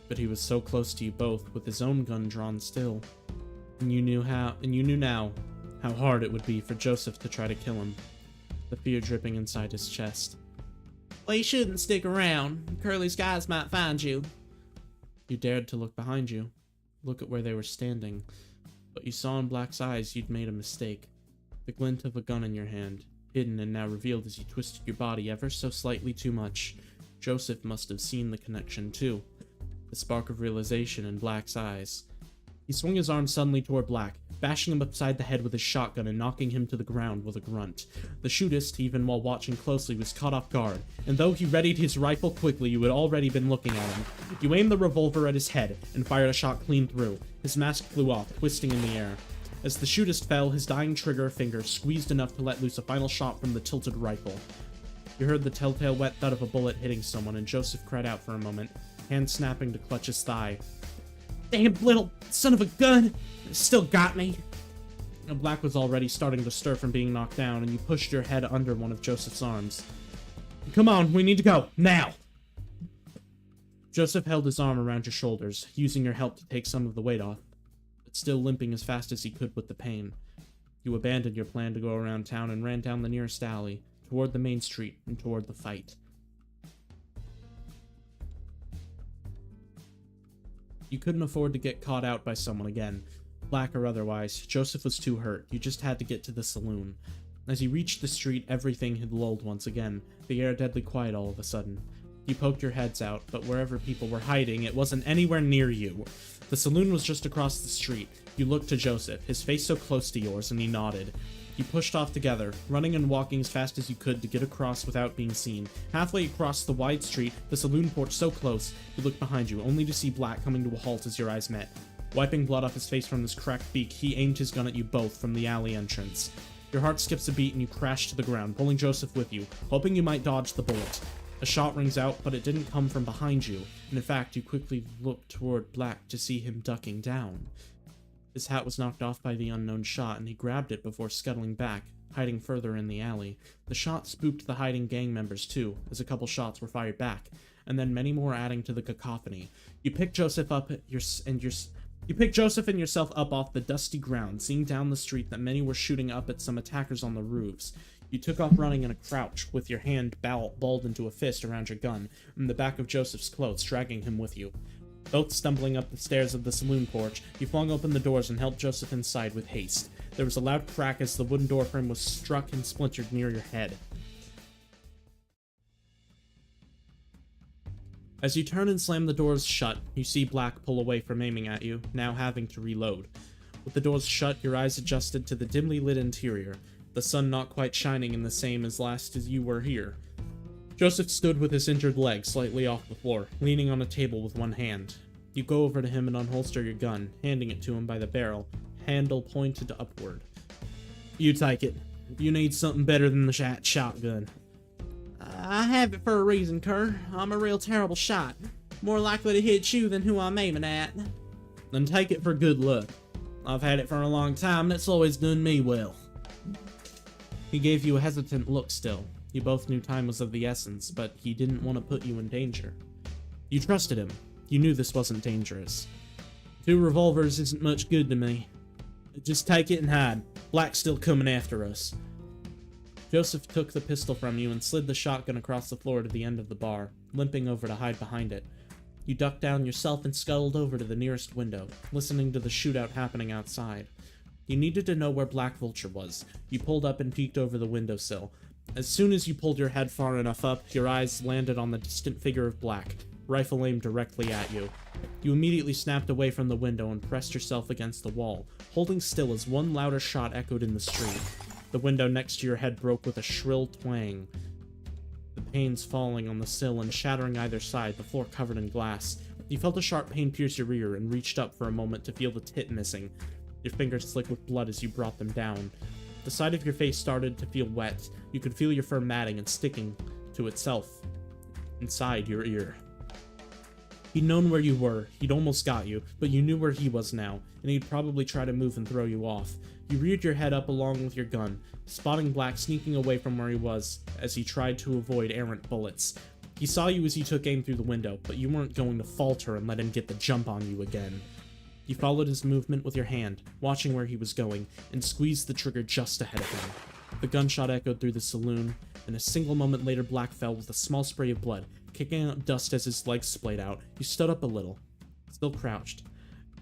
but he was so close to you both, with his own gun drawn still. And you knew now how hard it would be for Joseph to try to kill him, the fear dripping inside his chest. Well, you shouldn't stick around. Curly's guys might find you. You dared to look behind you, look at where they were standing, but you saw in Black's eyes you'd made a mistake. The glint of a gun in your hand, hidden and now revealed as you twisted your body ever so slightly too much. Joseph must have seen the connection too, the spark of realization in Black's eyes. He swung his arm suddenly toward Black, bashing him upside the head with his shotgun and knocking him to the ground with a grunt. The shootist, even while watching closely, was caught off guard, and though he readied his rifle quickly, you had already been looking at him. You aimed the revolver at his head and fired a shot clean through. His mask flew off, twisting in the air. As the shootist fell, his dying trigger finger squeezed enough to let loose a final shot from the tilted rifle. You heard the telltale wet thud of a bullet hitting someone, and Joseph cried out for a moment, hand snapping to clutch his thigh. Damn little son of a gun! Still got me. Black was already starting to stir from being knocked down, and you pushed your head under one of Joseph's arms. Come on, we need to go, now! Joseph held his arm around your shoulders, using your help to take some of the weight off, but still limping as fast as he could with the pain. You abandoned your plan to go around town and ran down the nearest alley, toward the main street and toward the fight. You couldn't afford to get caught out by someone again, Black or otherwise. Joseph was too hurt. You just had to get to the saloon. As you reached the street, everything had lulled once again, the air deadly quiet all of a sudden. You poked your heads out, but wherever people were hiding, it wasn't anywhere near you. The saloon was just across the street. You looked to Joseph, his face so close to yours, and he nodded. You pushed off together, running and walking as fast as you could to get across without being seen. Halfway across the wide street, the saloon porch so close, you looked behind you, only to see Black coming to a halt as your eyes met. Wiping blood off his face from his cracked beak, he aimed his gun at you both from the alley entrance. Your heart skips a beat and you crash to the ground, pulling Joseph with you, hoping you might dodge the bullet. A shot rings out, but it didn't come from behind you, and in fact, you quickly looked toward Black to see him ducking down. His hat was knocked off by the unknown shot, and he grabbed it before scuttling back, hiding further in the alley. The shot spooked the hiding gang members too, as a couple shots were fired back, and then many more adding to the cacophony. You picked Joseph and yourself up off the dusty ground, seeing down the street that many were shooting up at some attackers on the roofs. You took off running in a crouch, with your hand balled into a fist around your gun, and the back of Joseph's clothes, dragging him with you. Both stumbling up the stairs of the saloon porch, you flung open the doors and helped Joseph inside with haste. There was a loud crack as the wooden door frame was struck and splintered near your head. As you turn and slam the doors shut, you see Black pull away from aiming at you, now having to reload. With the doors shut, your eyes adjusted to the dimly lit interior, the sun not quite shining in the same as last as you were here. Joseph stood with his injured leg slightly off the floor, leaning on a table with one hand. You go over to him and unholster your gun, handing it to him by the barrel, handle pointed upward. You take it. You need something better than the shotgun. I have it for a reason, Kerr. I'm a real terrible shot. More likely to hit you than who I'm aiming at. Then take it for good luck. I've had it for a long time, and it's always done me well. He gave you a hesitant look still. You both knew time was of the essence, but he didn't want to put you in danger. You trusted him. You knew this wasn't dangerous. 2 revolvers isn't much good to me. Just take it and hide. Black's still coming after us. Joseph took the pistol from you and slid the shotgun across the floor to the end of the bar, limping over to hide behind it. You ducked down yourself and scuttled over to the nearest window, listening to the shootout happening outside. You needed to know where Black Vulture was. You pulled up and peeked over the windowsill. As soon as you pulled your head far enough up, your eyes landed on the distant figure of Black, rifle aimed directly at you. You immediately snapped away from the window and pressed yourself against the wall, holding still as one louder shot echoed in the street. The window next to your head broke with a shrill twang, the panes falling on the sill and shattering either side, the floor covered in glass. You felt a sharp pain pierce your ear and reached up for a moment to feel the tip missing. Your fingers slick with blood as you brought them down. The side of your face started to feel wet. You could feel your fur matting and sticking to itself inside your ear. He'd known where you were. He'd almost got you, but you knew where he was now, and he'd probably try to move and throw you off. You reared your head up along with your gun, spotting Black sneaking away from where he was as he tried to avoid errant bullets. He saw you as you took aim through the window, but you weren't going to falter and let him get the jump on you again. You followed his movement with your hand, watching where he was going, and squeezed the trigger just ahead of him. The gunshot echoed through the saloon, and a single moment later Black fell with a small spray of blood, kicking out dust as his legs splayed out. You stood up a little, still crouched,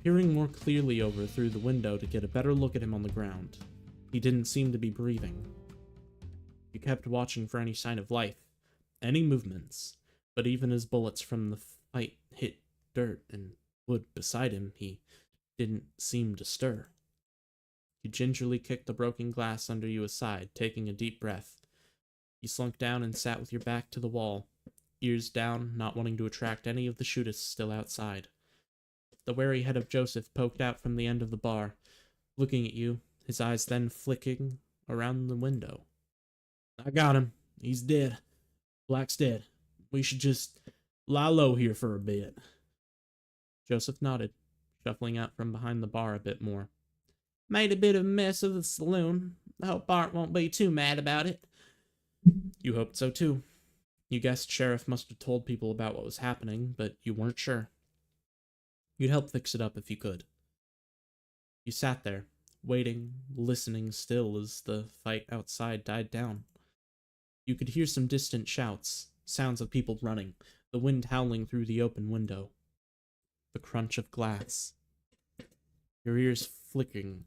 peering more clearly over through the window to get a better look at him on the ground. He didn't seem to be breathing. You kept watching for any sign of life, any movements, but even as bullets from the fight hit dirt and wood beside him, he didn't seem to stir. You gingerly kicked the broken glass under you aside, taking a deep breath. You slunk down and sat with your back to the wall, ears down, not wanting to attract any of the shooters still outside. The wary head of Joseph poked out from the end of the bar, looking at you, his eyes then flicking around the window. I got him. He's dead. Black's dead. We should just lie low here for a bit. Joseph nodded, shuffling out from behind the bar a bit more. Made a bit of a mess of the saloon. I hope Bart won't be too mad about it. You hoped so too. You guessed Sheriff must have told people about what was happening, but you weren't sure. You'd help fix it up if you could. You sat there, waiting, listening still as the fight outside died down. You could hear some distant shouts, sounds of people running, the wind howling through the open window. The crunch of glass. Your ears flicking.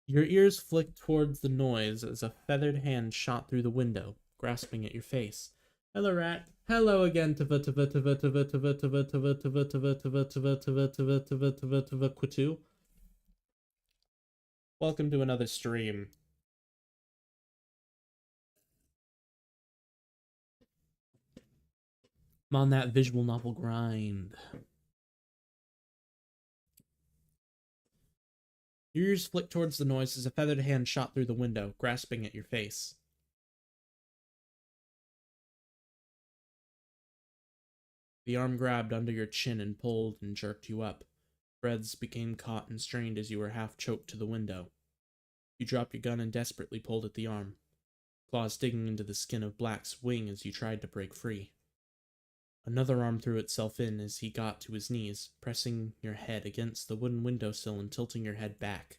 Your ears flicked towards the noise as a feathered hand shot through the window, grasping at your face. Hello, rat. Hello again, Quatu. Welcome to another stream. I'm on that visual novel grind. Your ears flicked towards the noise as a feathered hand shot through the window, grasping at your face. The arm grabbed under your chin and pulled and jerked you up. Breaths became caught and strained as you were half choked to the window. You dropped your gun and desperately pulled at the arm, claws digging into the skin of Black's wing as you tried to break free. Another arm threw itself in as he got to his knees, pressing your head against the wooden windowsill and tilting your head back.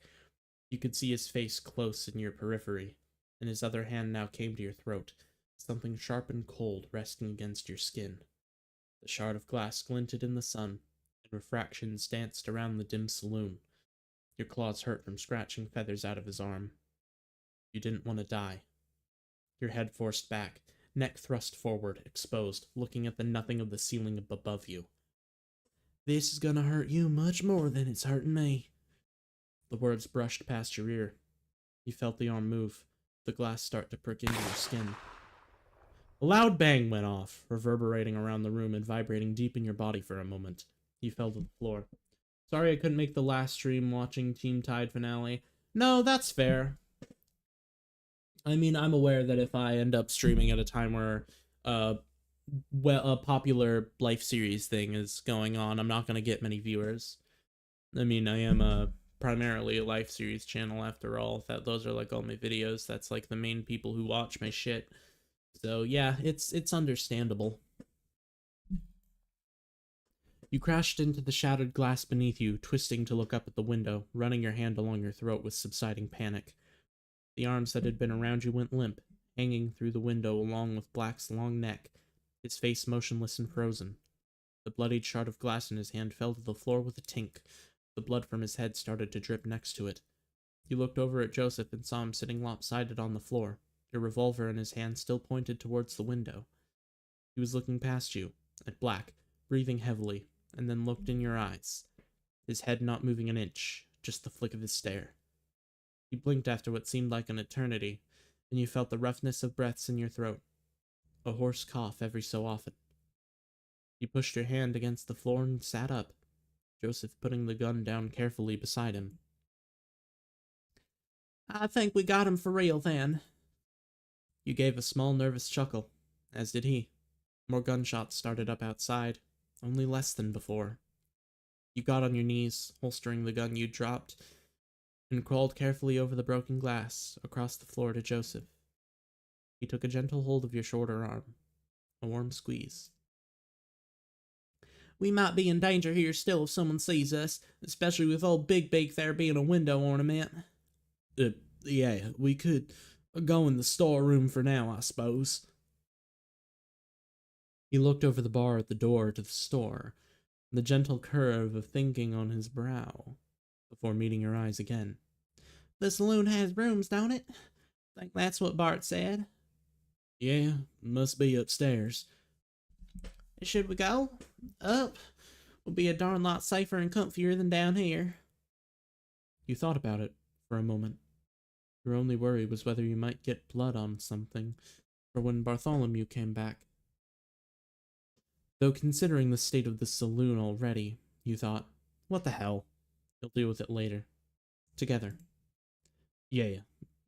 You could see his face close in your periphery, and his other hand now came to your throat, something sharp and cold resting against your skin. The shard of glass glinted in the sun, and refractions danced around the dim saloon. Your claws hurt from scratching feathers out of his arm. You didn't want to die. Your head forced back, neck thrust forward, exposed, looking at the nothing of the ceiling above you. This is gonna hurt you much more than it's hurting me. The words brushed past your ear. You felt the arm move, the glass start to prick into your skin. A loud bang went off, reverberating around the room and vibrating deep in your body for a moment. You fell to the floor. Sorry I couldn't make the last stream watching Team Tide finale. No, that's fair. I mean, I'm aware that if I end up streaming at a time where a popular life series thing is going on, I'm not going to get many viewers. I mean, I am primarily a life series channel after all. Those are like all my videos. That's like the main people who watch my shit. So yeah, it's understandable. You crashed into the shattered glass beneath you, twisting to look up at the window, running your hand along your throat with subsiding panic. The arms that had been around you went limp, hanging through the window along with Black's long neck, his face motionless and frozen. The bloodied shard of glass in his hand fell to the floor with a tink. The blood from his head started to drip next to it. You looked over at Joseph and saw him sitting lopsided on the floor, your revolver in his hand still pointed towards the window. He was looking past you, at Black, breathing heavily, and then looked in your eyes, his head not moving an inch, just the flick of his stare. You blinked after what seemed like an eternity, and you felt the roughness of breaths in your throat, a hoarse cough every so often. You pushed your hand against the floor and sat up, Joseph putting the gun down carefully beside him. I think we got him for real then. You gave a small nervous chuckle, as did he. More gunshots started up outside, only less than before. You got on your knees, holstering the gun you dropped, and crawled carefully over the broken glass, across the floor to Joseph. He took a gentle hold of your shorter arm, a warm squeeze. We might be in danger here still if someone sees us, especially with old Big Beak there being a window ornament. Yeah, we could go in the storeroom for now, I suppose. He looked over the bar at the door to the store, the gentle curve of thinking on his brow, before meeting your eyes again. The saloon has rooms, don't it? Think that's what Bart said. Yeah, must be upstairs. Should we go? Up? Will be a darn lot safer and comfier than down here. You thought about it for a moment. Your only worry was whether you might get blood on something, or when Bartholomew came back. Though considering the state of the saloon already, you thought, what the hell? You'll deal with it later. Together. Yeah,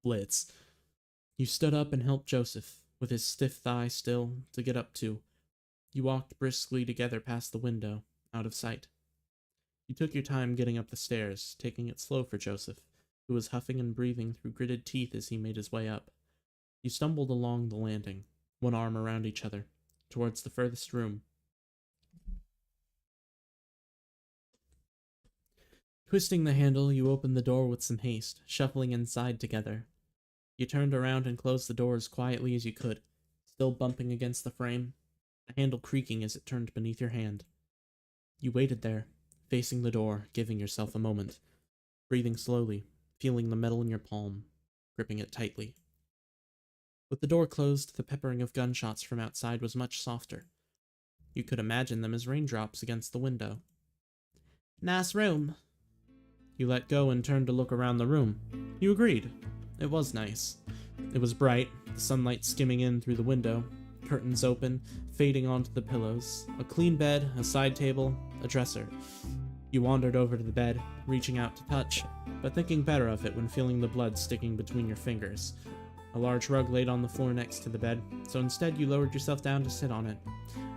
let's. You stood up and helped Joseph, with his stiff thigh still, to get up to. You walked briskly together past the window, out of sight. You took your time getting up the stairs, taking it slow for Joseph, who was huffing and breathing through gritted teeth as he made his way up. You stumbled along the landing, one arm around each other, towards the furthest room. Twisting the handle, you opened the door with some haste, shuffling inside together. You turned around and closed the door as quietly as you could, still bumping against the frame, the handle creaking as it turned beneath your hand. You waited there, facing the door, giving yourself a moment, breathing slowly, feeling the metal in your palm, gripping it tightly. With the door closed, the peppering of gunshots from outside was much softer. You could imagine them as raindrops against the window. Nice room. You let go and turned to look around the room. You agreed. It was nice. It was bright, the sunlight skimming in through the window, curtains open, fading onto the pillows, a clean bed, a side table, a dresser. You wandered over to the bed, reaching out to touch, but thinking better of it when feeling the blood sticking between your fingers. A large rug laid on the floor next to the bed, so instead you lowered yourself down to sit on it,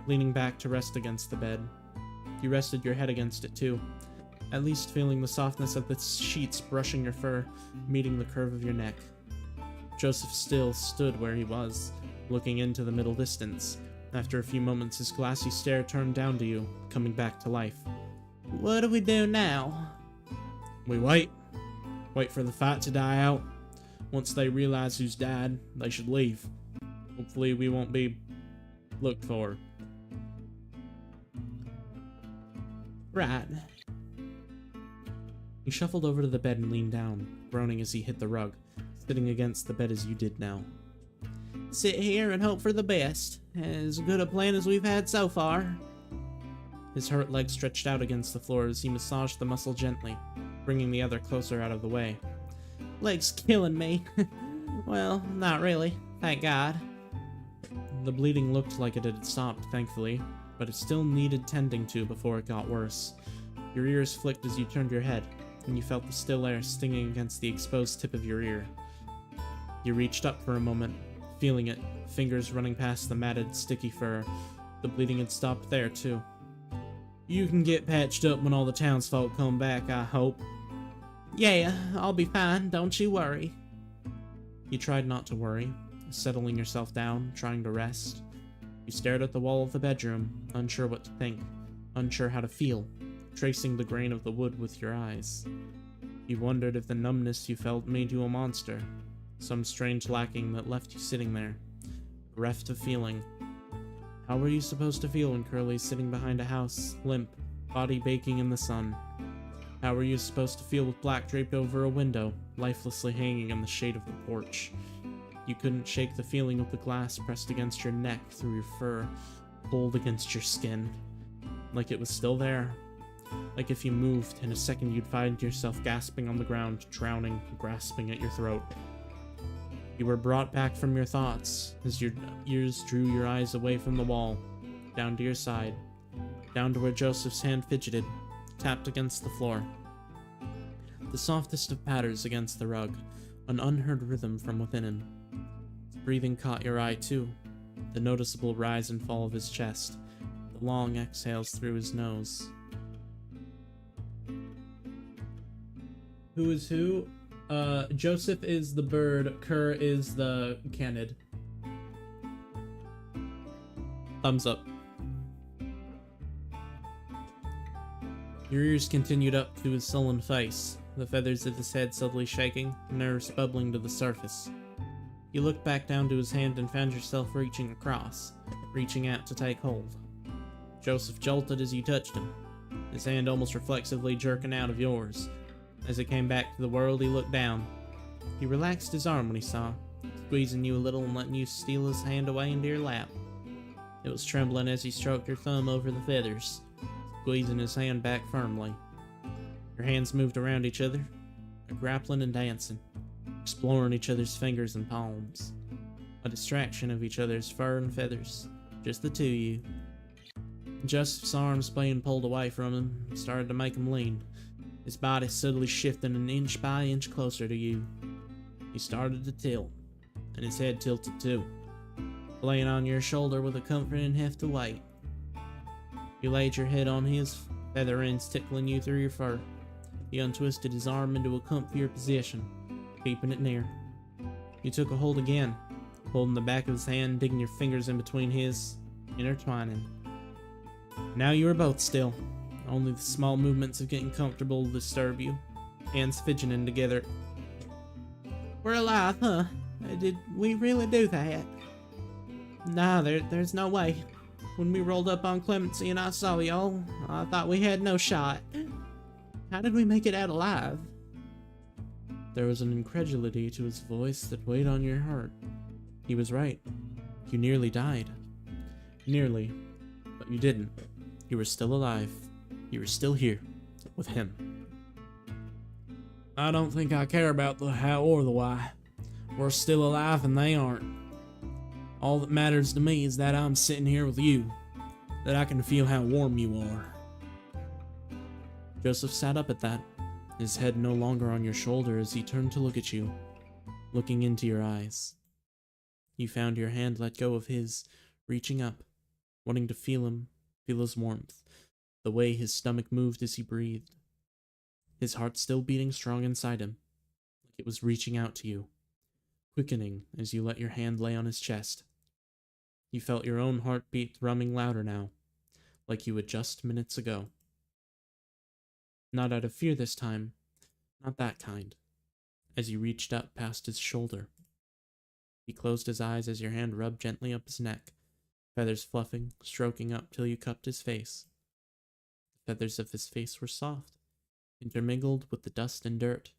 leaning back to rest against the bed. You rested your head against it too, at least feeling the softness of the sheets brushing your fur, meeting the curve of your neck. Joseph still stood where he was, looking into the middle distance. After a few moments, his glassy stare turned down to you, coming back to life. What do we do now? We wait. Wait for the fight to die out. Once they realize who's died, they should leave. Hopefully we won't be looked for. Right. He shuffled over to the bed and leaned down, groaning as he hit the rug, sitting against the bed as you did now. Sit here and hope for the best. As good a plan as we've had so far. His hurt leg stretched out against the floor as he massaged the muscle gently, bringing the other closer out of the way. Leg's killing me. Well, not really. Thank God. The bleeding looked like it had stopped, thankfully, but it still needed tending to before it got worse. Your ears flicked as you turned your head, and you felt the still air stinging against the exposed tip of your ear. You reached up for a moment, feeling it, fingers running past the matted, sticky fur. The bleeding had stopped there, too. You can get patched up when all the townsfolk come back, I hope. Yeah, I'll be fine, don't you worry. You tried not to worry, settling yourself down, trying to rest. You stared at the wall of the bedroom, unsure what to think, unsure how to feel, tracing the grain of the wood with your eyes. You wondered if the numbness you felt made you a monster, some strange lacking that left you sitting there, bereft of feeling. How were you supposed to feel when Curly's sitting behind a house, limp, body baking in the sun? How were you supposed to feel with black draped over a window, lifelessly hanging in the shade of the porch? You couldn't shake the feeling of the glass pressed against your neck through your fur, pulled against your skin, like it was still there. Like if you moved, in a second you'd find yourself gasping on the ground, drowning, grasping at your throat. You were brought back from your thoughts as your ears drew your eyes away from the wall, down to your side, down to where Joseph's hand fidgeted, tapped against the floor. The softest of patters against the rug, an unheard rhythm from within him. His breathing caught your eye too, the noticeable rise and fall of his chest, the long exhales through his nose. Who is who? Joseph is the bird, Kerr is the canid. Thumbs up. Your ears continued up to his sullen face, the feathers of his head suddenly shaking, nerves bubbling to the surface. You looked back down to his hand and found yourself reaching across, reaching out to take hold. Joseph jolted as you touched him, his hand almost reflexively jerking out of yours. As it came back to the world, he looked down. He relaxed his arm when he saw, squeezing you a little and letting you steal his hand away into your lap. It was trembling as he stroked your thumb over the feathers, squeezing his hand back firmly. Your hands moved around each other, grappling and dancing, exploring each other's fingers and palms. A distraction of each other's fur and feathers, just the two of you. Joseph's arms being pulled away from him started to make him lean, his body subtly shifting an inch by inch closer to you. He started to tilt, and his head tilted too, laying on your shoulder with a comforting heft of weight. You laid your head on his, feather ends tickling you through your fur. He untwisted his arm into a comfier position, keeping it near. You took a hold again, holding the back of his hand, digging your fingers in between his, intertwining. Now you are both still. Only the small movements of getting comfortable disturb you. Hands fidgeting together. We're alive, huh? Did we really do that? Nah, there's no way. When we rolled up on Clemency and I saw y'all, I thought we had no shot. How did we make it out alive? There was an incredulity to his voice that weighed on your heart. He was right. You nearly died. Nearly. But you didn't. You were still alive. You were still here. With him. I don't think I care about the how or the why. We're still alive and they aren't. All that matters to me is that I'm sitting here with you. That I can feel how warm you are. Joseph sat up at that, his head no longer on your shoulder as he turned to look at you, looking into your eyes. You found your hand let go of his, reaching up, wanting to feel him, feel his warmth, the way his stomach moved as he breathed. His heart still beating strong inside him, like it was reaching out to you, quickening as you let your hand lay on his chest. You felt your own heartbeat thrumming louder now, like you had just minutes ago. Not out of fear this time, not that kind, as you reached up past his shoulder. He closed his eyes as your hand rubbed gently up his neck, feathers fluffing, stroking up till you cupped his face. The feathers of his face were soft, intermingled with the dust and dirt,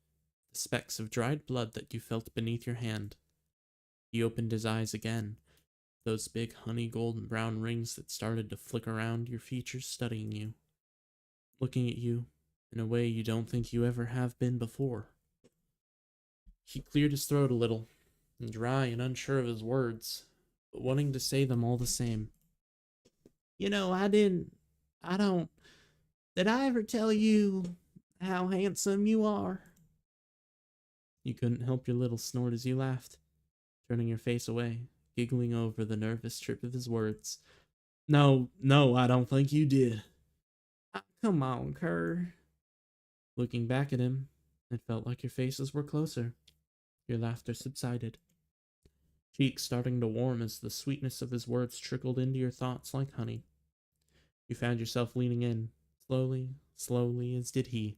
the specks of dried blood that you felt beneath your hand. He opened his eyes again, those big honey golden brown rings that started to flicker around your features studying you, looking at you in a way you don't think you ever have been before. He cleared his throat a little, dry and unsure of his words, but wanting to say them all the same. You know, did I ever tell you how handsome you are? You couldn't help your little snort as you laughed, turning your face away, giggling over the nervous trip of his words. No, I don't think you did. Come on, Kerr. Looking back at him, it felt like your faces were closer. Your laughter subsided, cheeks starting to warm as the sweetness of his words trickled into your thoughts like honey. You found yourself leaning in, slowly, as did he,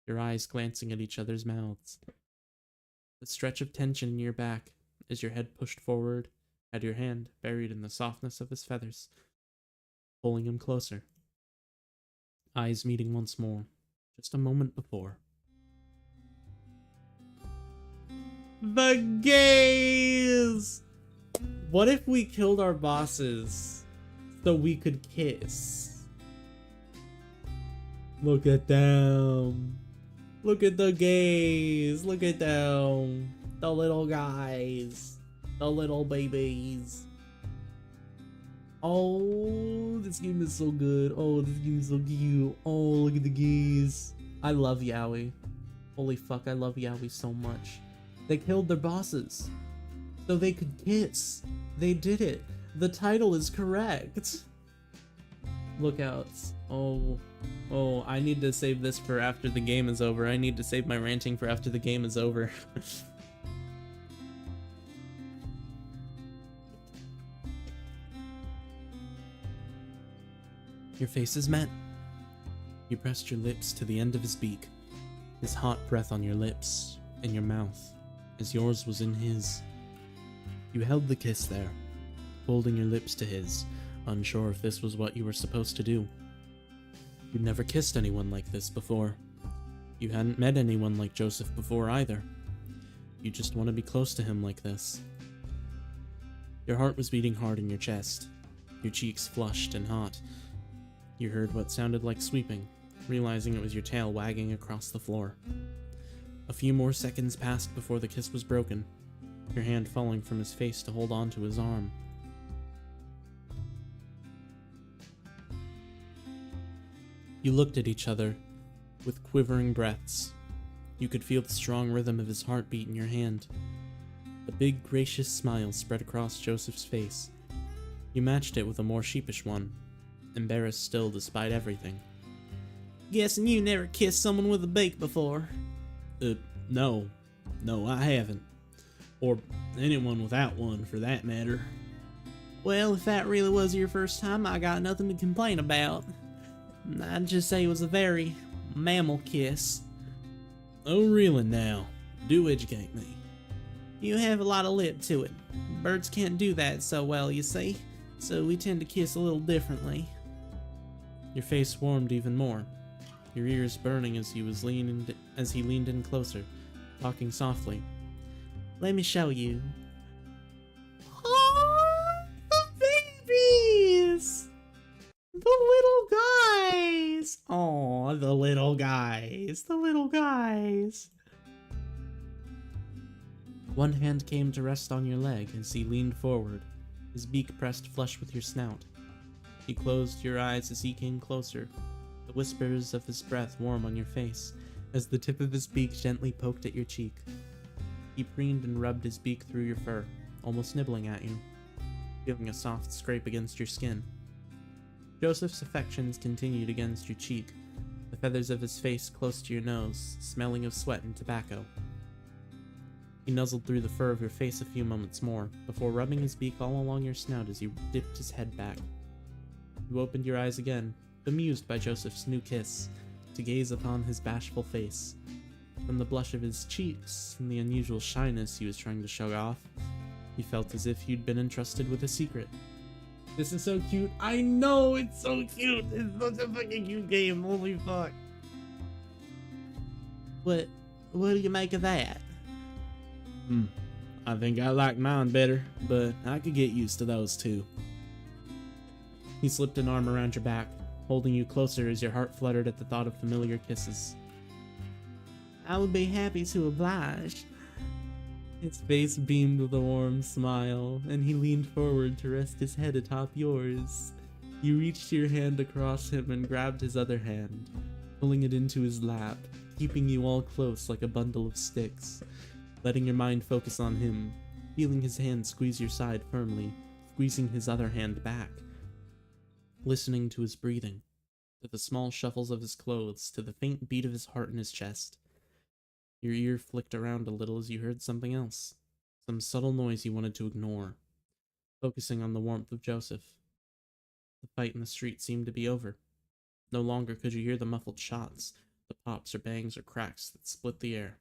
your eyes glancing at each other's mouths. The stretch of tension in your back, as your head pushed forward, had your hand buried in the softness of his feathers, pulling him closer. Eyes meeting once more, just a moment before. The gays! What if we killed our bosses so we could kiss? Look at them. Look at the gays. Look at them. The little guys. The little babies. Oh, this game is so good. Oh, this game is so cute. Oh, look at the gays. I love Yowie. Holy fuck, I love Yowie so much. They killed their bosses so they could kiss. They did it. The title is correct. Lookouts. Oh, I need to save this for after the game is over. I need to save my ranting for after the game is over. Your faces met. You pressed your lips to the end of his beak, his hot breath on your lips and your mouth, as yours was in his. You held the kiss there, holding your lips to his, unsure if this was what you were supposed to do. You'd never kissed anyone like this before. You hadn't met anyone like Joseph before either. You just want to be close to him like this. Your heart was beating hard in your chest, your cheeks flushed and hot. You heard what sounded like sweeping, realizing it was your tail wagging across the floor. A few more seconds passed before the kiss was broken, your hand falling from his face to hold on to his arm. You looked at each other, with quivering breaths. You could feel the strong rhythm of his heartbeat in your hand. A big, gracious smile spread across Joseph's face. You matched it with a more sheepish one, embarrassed still despite everything. Guessing you never kissed someone with a beak before. No, I haven't. Or anyone without one, for that matter. Well, if that really was your first time, I got nothing to complain about. I'd just say it was a very mammal kiss. Oh, really now? Do educate me. You have a lot of lip to it. Birds can't do that so well, you see, so we tend to kiss a little differently. Your face warmed even more, your ears burning as he leaned in closer, talking softly. Let me show you. Aw, the little guys. The little guys. One hand came to rest on your leg as he leaned forward, his beak pressed flush with your snout. You closed your eyes as he came closer, the whispers of his breath warm on your face as the tip of his beak gently poked at your cheek. He preened and rubbed his beak through your fur, almost nibbling at you, feeling a soft scrape against your skin. Joseph's affections continued against your cheek, the feathers of his face close to your nose, smelling of sweat and tobacco. He nuzzled through the fur of your face a few moments more, before rubbing his beak all along your snout as he dipped his head back. You opened your eyes again, bemused by Joseph's new kiss, to gaze upon his bashful face. From the blush of his cheeks and the unusual shyness he was trying to show off, you felt as if you'd been entrusted with a secret. This is so cute. I know, it's so cute. It's such a fucking cute game. Holy fuck. What do you make of that? I think I like mine better, but I could get used to those too. He slipped an arm around your back, holding you closer as your heart fluttered at the thought of familiar kisses. I would be happy to oblige. His face beamed with a warm smile, and he leaned forward to rest his head atop yours. You reached your hand across him and grabbed his other hand, pulling it into his lap, keeping you all close like a bundle of sticks, letting your mind focus on him, feeling his hand squeeze your side firmly, squeezing his other hand back, listening to his breathing, to the small shuffles of his clothes, to the faint beat of his heart in his chest. Your ear flicked around a little as you heard something else, some subtle noise you wanted to ignore, focusing on the warmth of Joseph. The fight in the street seemed to be over. No longer could you hear the muffled shots, the pops or bangs or cracks that split the air.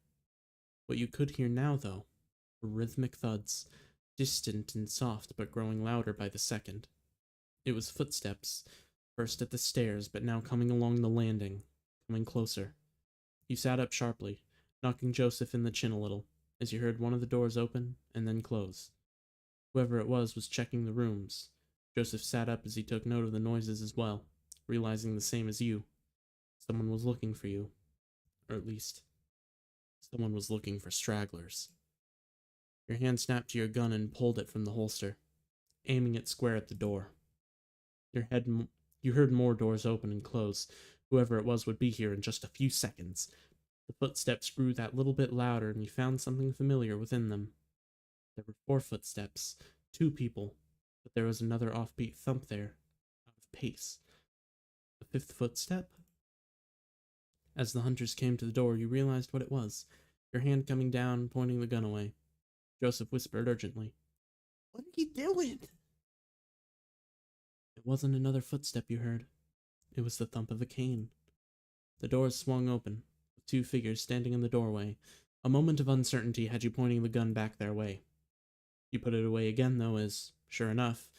What you could hear now, though, were rhythmic thuds, distant and soft but growing louder by the second. It was footsteps, first at the stairs but now coming along the landing, coming closer. You sat up sharply, knocking Joseph in the chin a little, as you heard one of the doors open and then close. Whoever it was checking the rooms. Joseph sat up as he took note of the noises as well, realizing the same as you. Someone was looking for you. Or at least, someone was looking for stragglers. Your hand snapped to your gun and pulled it from the holster, aiming it square at the door. You heard more doors open and close. Whoever it was would be here in just a few seconds. The footsteps grew that little bit louder, and you found something familiar within them. There were 4 footsteps, 2 people, but there was another offbeat thump there, out of pace. The 5th footstep? As the hunters came to the door, you realized what it was, your hand coming down, pointing the gun away. Joseph whispered urgently, "What are you doing?" It wasn't another footstep you heard. It was the thump of a cane. The doors swung open, with 2 figures standing in the doorway. A moment of uncertainty had you pointing the gun back their way. You put it away again, though, as, sure enough,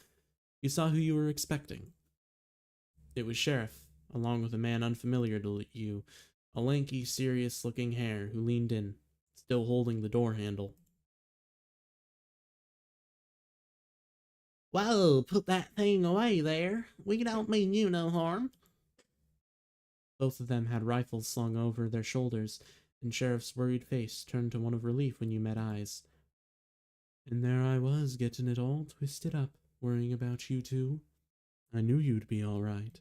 you saw who you were expecting. It was Sheriff, along with a man unfamiliar to you, a lanky, serious-looking hare who leaned in, still holding the door handle. Whoa, put that thing away there. We don't mean you no harm. Both of them had rifles slung over their shoulders, and Sheriff's worried face turned to one of relief when you met eyes. And there I was, getting it all twisted up, worrying about you two. I knew you'd be all right.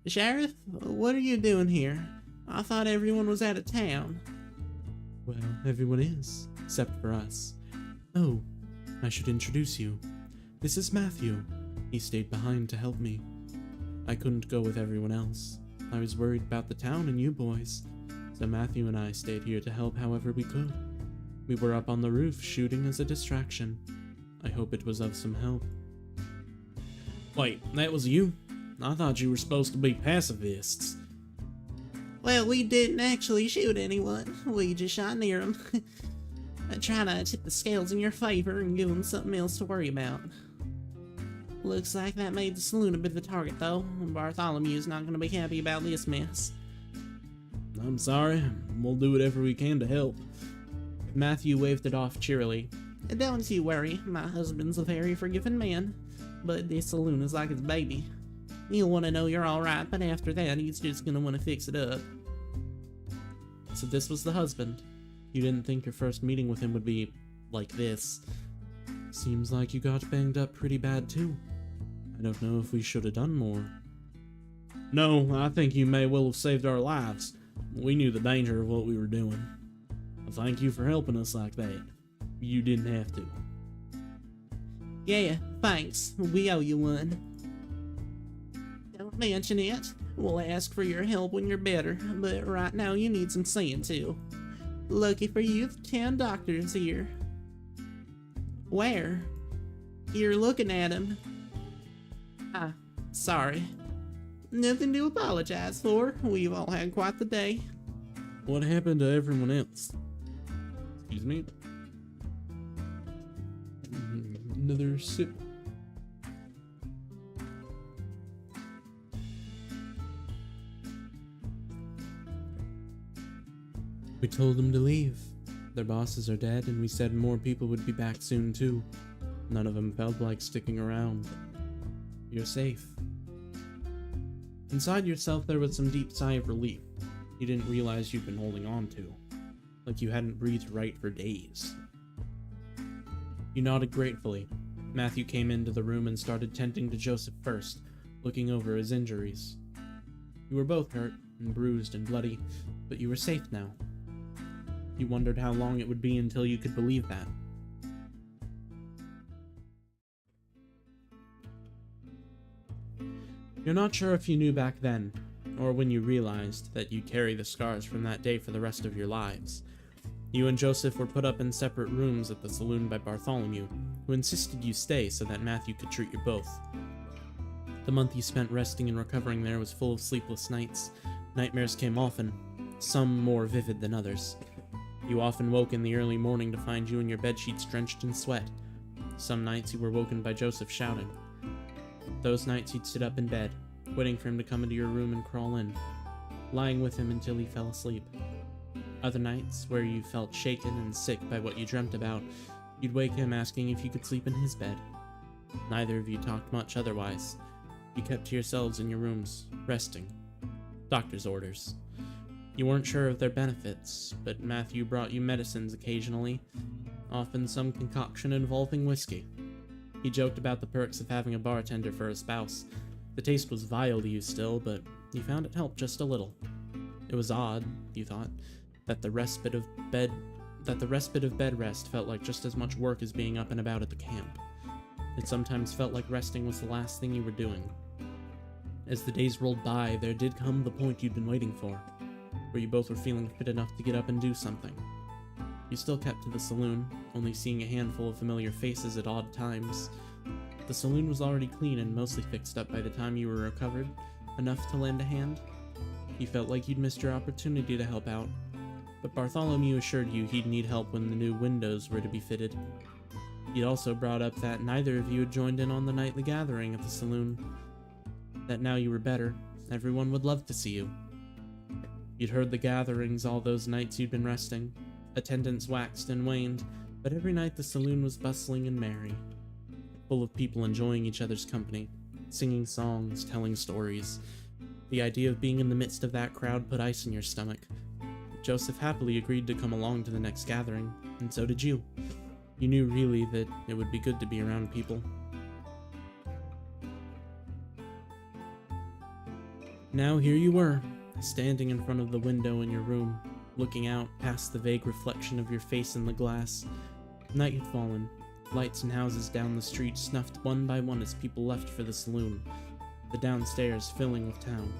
Sheriff, what are you doing here? I thought everyone was out of town. Well, everyone is, except for us. Oh, I should introduce you. This is Matthew. He stayed behind to help me. I couldn't go with everyone else. I was worried about the town and you boys, so Matthew and I stayed here to help however we could. We were up on the roof shooting as a distraction. I hope it was of some help. Wait, that was you? I thought you were supposed to be pacifists. Well, we didn't actually shoot anyone. We just shot near them. Trying to tip the scales in your favor and give them something else to worry about. Looks like that made the saloon a bit of a target, though. Bartholomew's not going to be happy about this mess. I'm sorry. We'll do whatever we can to help. Matthew waved it off cheerily. Don't you worry. My husband's a very forgiving man, but this saloon is like his baby. He'll want to know you're alright, but after that, he's just gonna want to fix it up. So this was the husband. You didn't think your first meeting with him would be like this. Seems like you got banged up pretty bad too. I don't know if we should have done more. No, I think you may well have saved our lives. We knew the danger of what we were doing. Thank you for helping us like that. You didn't have to. Yeah, thanks. We owe you one. Don't mention it. We'll ask for your help when you're better, but right now you need some seeing to. Lucky for you, the town doctor's here. Where? You're looking at him. Ah, sorry. Nothing to apologize for. We've all had quite the day. What happened to everyone else? Excuse me? Another sip. We told them to leave. Their bosses are dead, and we said more people would be back soon too. None of them felt like sticking around. You're safe. Inside yourself, there was some deep sigh of relief you didn't realize you'd been holding on to, like you hadn't breathed right for days. You nodded gratefully. Matthew came into the room and started tending to Joseph first, looking over his injuries. You were both hurt and bruised and bloody, but you were safe now. You wondered how long it would be until you could believe that. You're not sure if you knew back then, or when you realized that you'd carry the scars from that day for the rest of your lives. You and Joseph were put up in separate rooms at the saloon by Bartholomew, who insisted you stay so that Matthew could treat you both. The month you spent resting and recovering there was full of sleepless nights. Nightmares came often, some more vivid than others. You often woke in the early morning to find you in your bedsheets drenched in sweat. Some nights you were woken by Joseph shouting. Those nights you'd sit up in bed, waiting for him to come into your room and crawl in, lying with him until he fell asleep. Other nights, where you felt shaken and sick by what you dreamt about, you'd wake him asking if you could sleep in his bed. Neither of you talked much otherwise. You kept to yourselves in your rooms, resting. Doctor's orders. You weren't sure of their benefits, but Matthew brought you medicines occasionally, often some concoction involving whiskey. He joked about the perks of having a bartender for a spouse. The taste was vile to you still, but you found it helped just a little. It was odd, you thought, that the respite of bed rest felt like just as much work as being up and about at the camp. It sometimes felt like resting was the last thing you were doing. As the days rolled by, there did come the point you'd been waiting for, where you both were feeling fit enough to get up and do something. You still kept to the saloon, only seeing a handful of familiar faces at odd times. The saloon was already clean and mostly fixed up by the time you were recovered, enough to lend a hand. You felt like you'd missed your opportunity to help out, but Bartholomew assured you he'd need help when the new windows were to be fitted. He'd also brought up that neither of you had joined in on the nightly gathering at the saloon, that now you were better, everyone would love to see you. You'd heard the gatherings all those nights you'd been resting. Attendance waxed and waned, but every night the saloon was bustling and merry, full of people enjoying each other's company, singing songs, telling stories. The idea of being in the midst of that crowd put ice in your stomach. Joseph happily agreed to come along to the next gathering, and so did you. You knew really that it would be good to be around people. Now here you were, standing in front of the window in your room, looking out past the vague reflection of your face in the glass. Night had fallen. Lights and houses down the street snuffed one by one as people left for the saloon, the downstairs filling with town.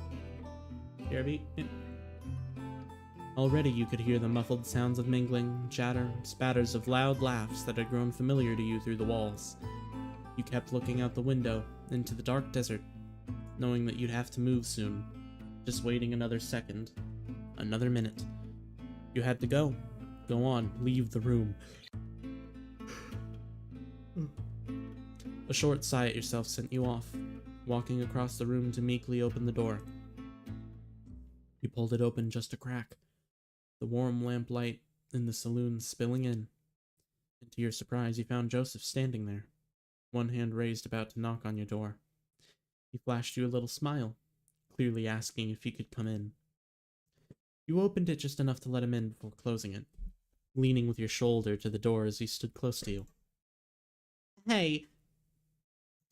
Jeremy? Already you could hear the muffled sounds of mingling, chatter, spatters of loud laughs that had grown familiar to you through the walls. You kept looking out the window, into the dark desert, knowing that you'd have to move soon, just waiting another second, another minute. You had to go. Go on, leave the room. A short sigh at yourself sent you off, walking across the room to meekly open the door. You pulled it open just a crack, the warm lamplight in the saloon spilling in. And to your surprise, you found Joseph standing there, one hand raised about to knock on your door. He flashed you a little smile, clearly asking if he could come in. You opened it just enough to let him in before closing it, leaning with your shoulder to the door as he stood close to you. Hey.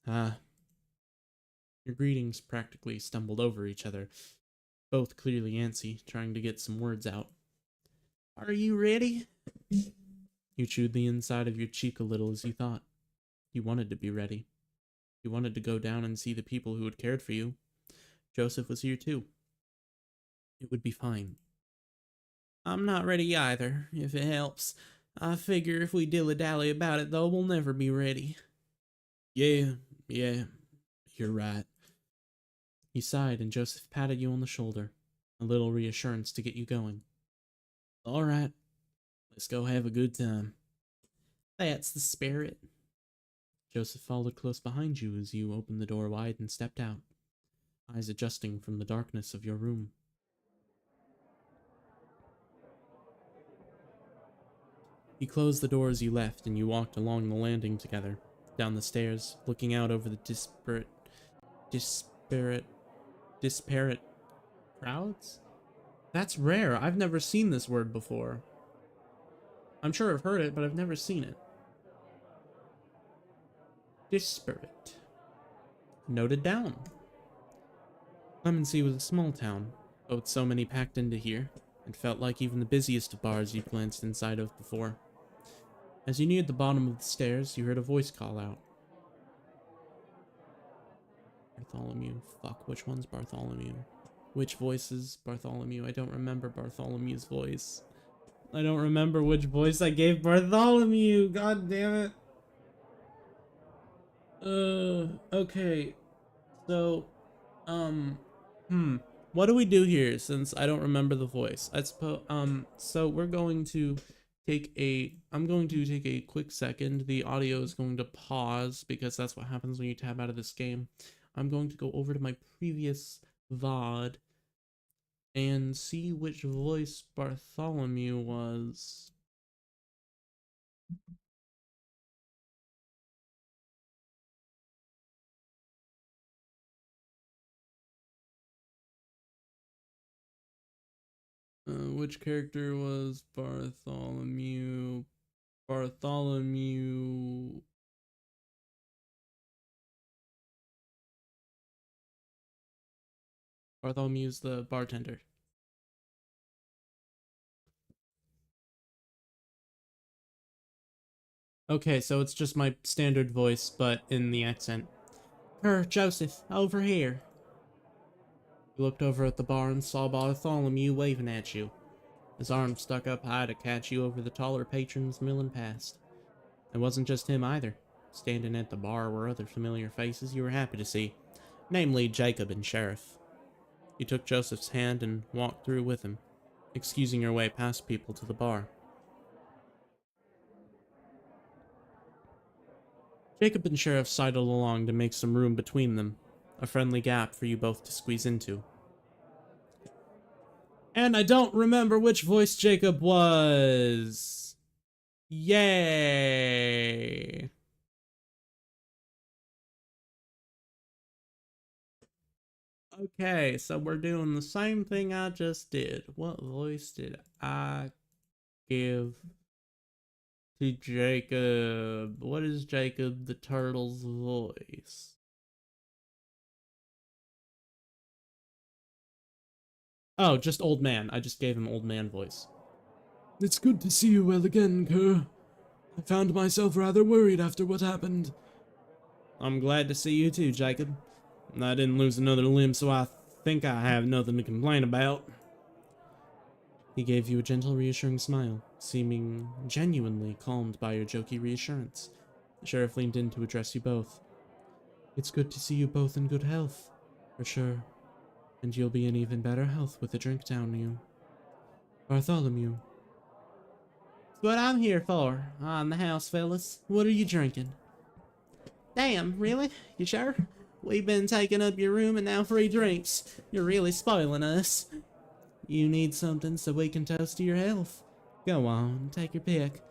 Your greetings practically stumbled over each other, both clearly antsy, trying to get some words out. Are you ready? You chewed the inside of your cheek a little as you thought. You wanted to be ready. You wanted to go down and see the people who had cared for you. Joseph was here too. It would be fine. I'm not ready either, if it helps. I figure if we dilly-dally about it, though, we'll never be ready. Yeah, you're right. He sighed and Joseph patted you on the shoulder, a little reassurance to get you going. All right, let's go have a good time. That's the spirit. Joseph followed close behind you as you opened the door wide and stepped out, eyes adjusting from the darkness of your room. He closed the door as you left, and you walked along the landing together, down the stairs, looking out over the disparate crowds? That's rare. I've never seen this word before. I'm sure I've heard it, but I've never seen it. Disparate. Noted down. Clemency was a small town, but with so many packed into here, it felt like even the busiest of bars you'd glanced inside of before. As you neared the bottom of the stairs, you heard a voice call out. Bartholomew. Fuck, which one's Bartholomew? Which voice is Bartholomew? I don't remember Bartholomew's voice. I don't remember which voice I gave Bartholomew. God damn it. Okay. So, what do we do here since I don't remember the voice? I suppose, so we're going to I'm going to take a quick second. The audio is going to pause because that's what happens when you tab out of this game. I'm going to go over to my previous VOD and see which voice Bartholomew was. Which character was Bartholomew? Bartholomew's the bartender. Okay, so it's just my standard voice, but in the accent. Joseph, over here. You looked over at the bar and saw Bartholomew waving at you, his arms stuck up high to catch you over the taller patrons milling past. It wasn't just him either. Standing at the bar were other familiar faces you were happy to see, namely Jacob and Sheriff. You took Joseph's hand and walked through with him, excusing your way past people to the bar. Jacob and Sheriff sidled along to make some room between them, a friendly gap for you both to squeeze into. And I don't remember which voice Jacob was. Yay! Okay, so we're doing the same thing I just did. What voice did I give to Jacob? What is Jacob the Turtle's voice? Oh, just old man. I just gave him old man voice. It's good to see you well again, Kerr. I found myself rather worried after what happened. I'm glad to see you too, Jacob. I didn't lose another limb, so I think I have nothing to complain about. He gave you a gentle, reassuring smile, seeming genuinely calmed by your jokey reassurance. The sheriff leaned in to address you both. It's good to see you both in good health, for sure. And you'll be in even better health with a drink down you. Bartholomew. That's what I'm here for. On the house, fellas. What are you drinking? Damn, really? You sure? We've been taking up your room and now free drinks. You're really spoiling us. You need something so we can toast to your health. Go on, take your pick.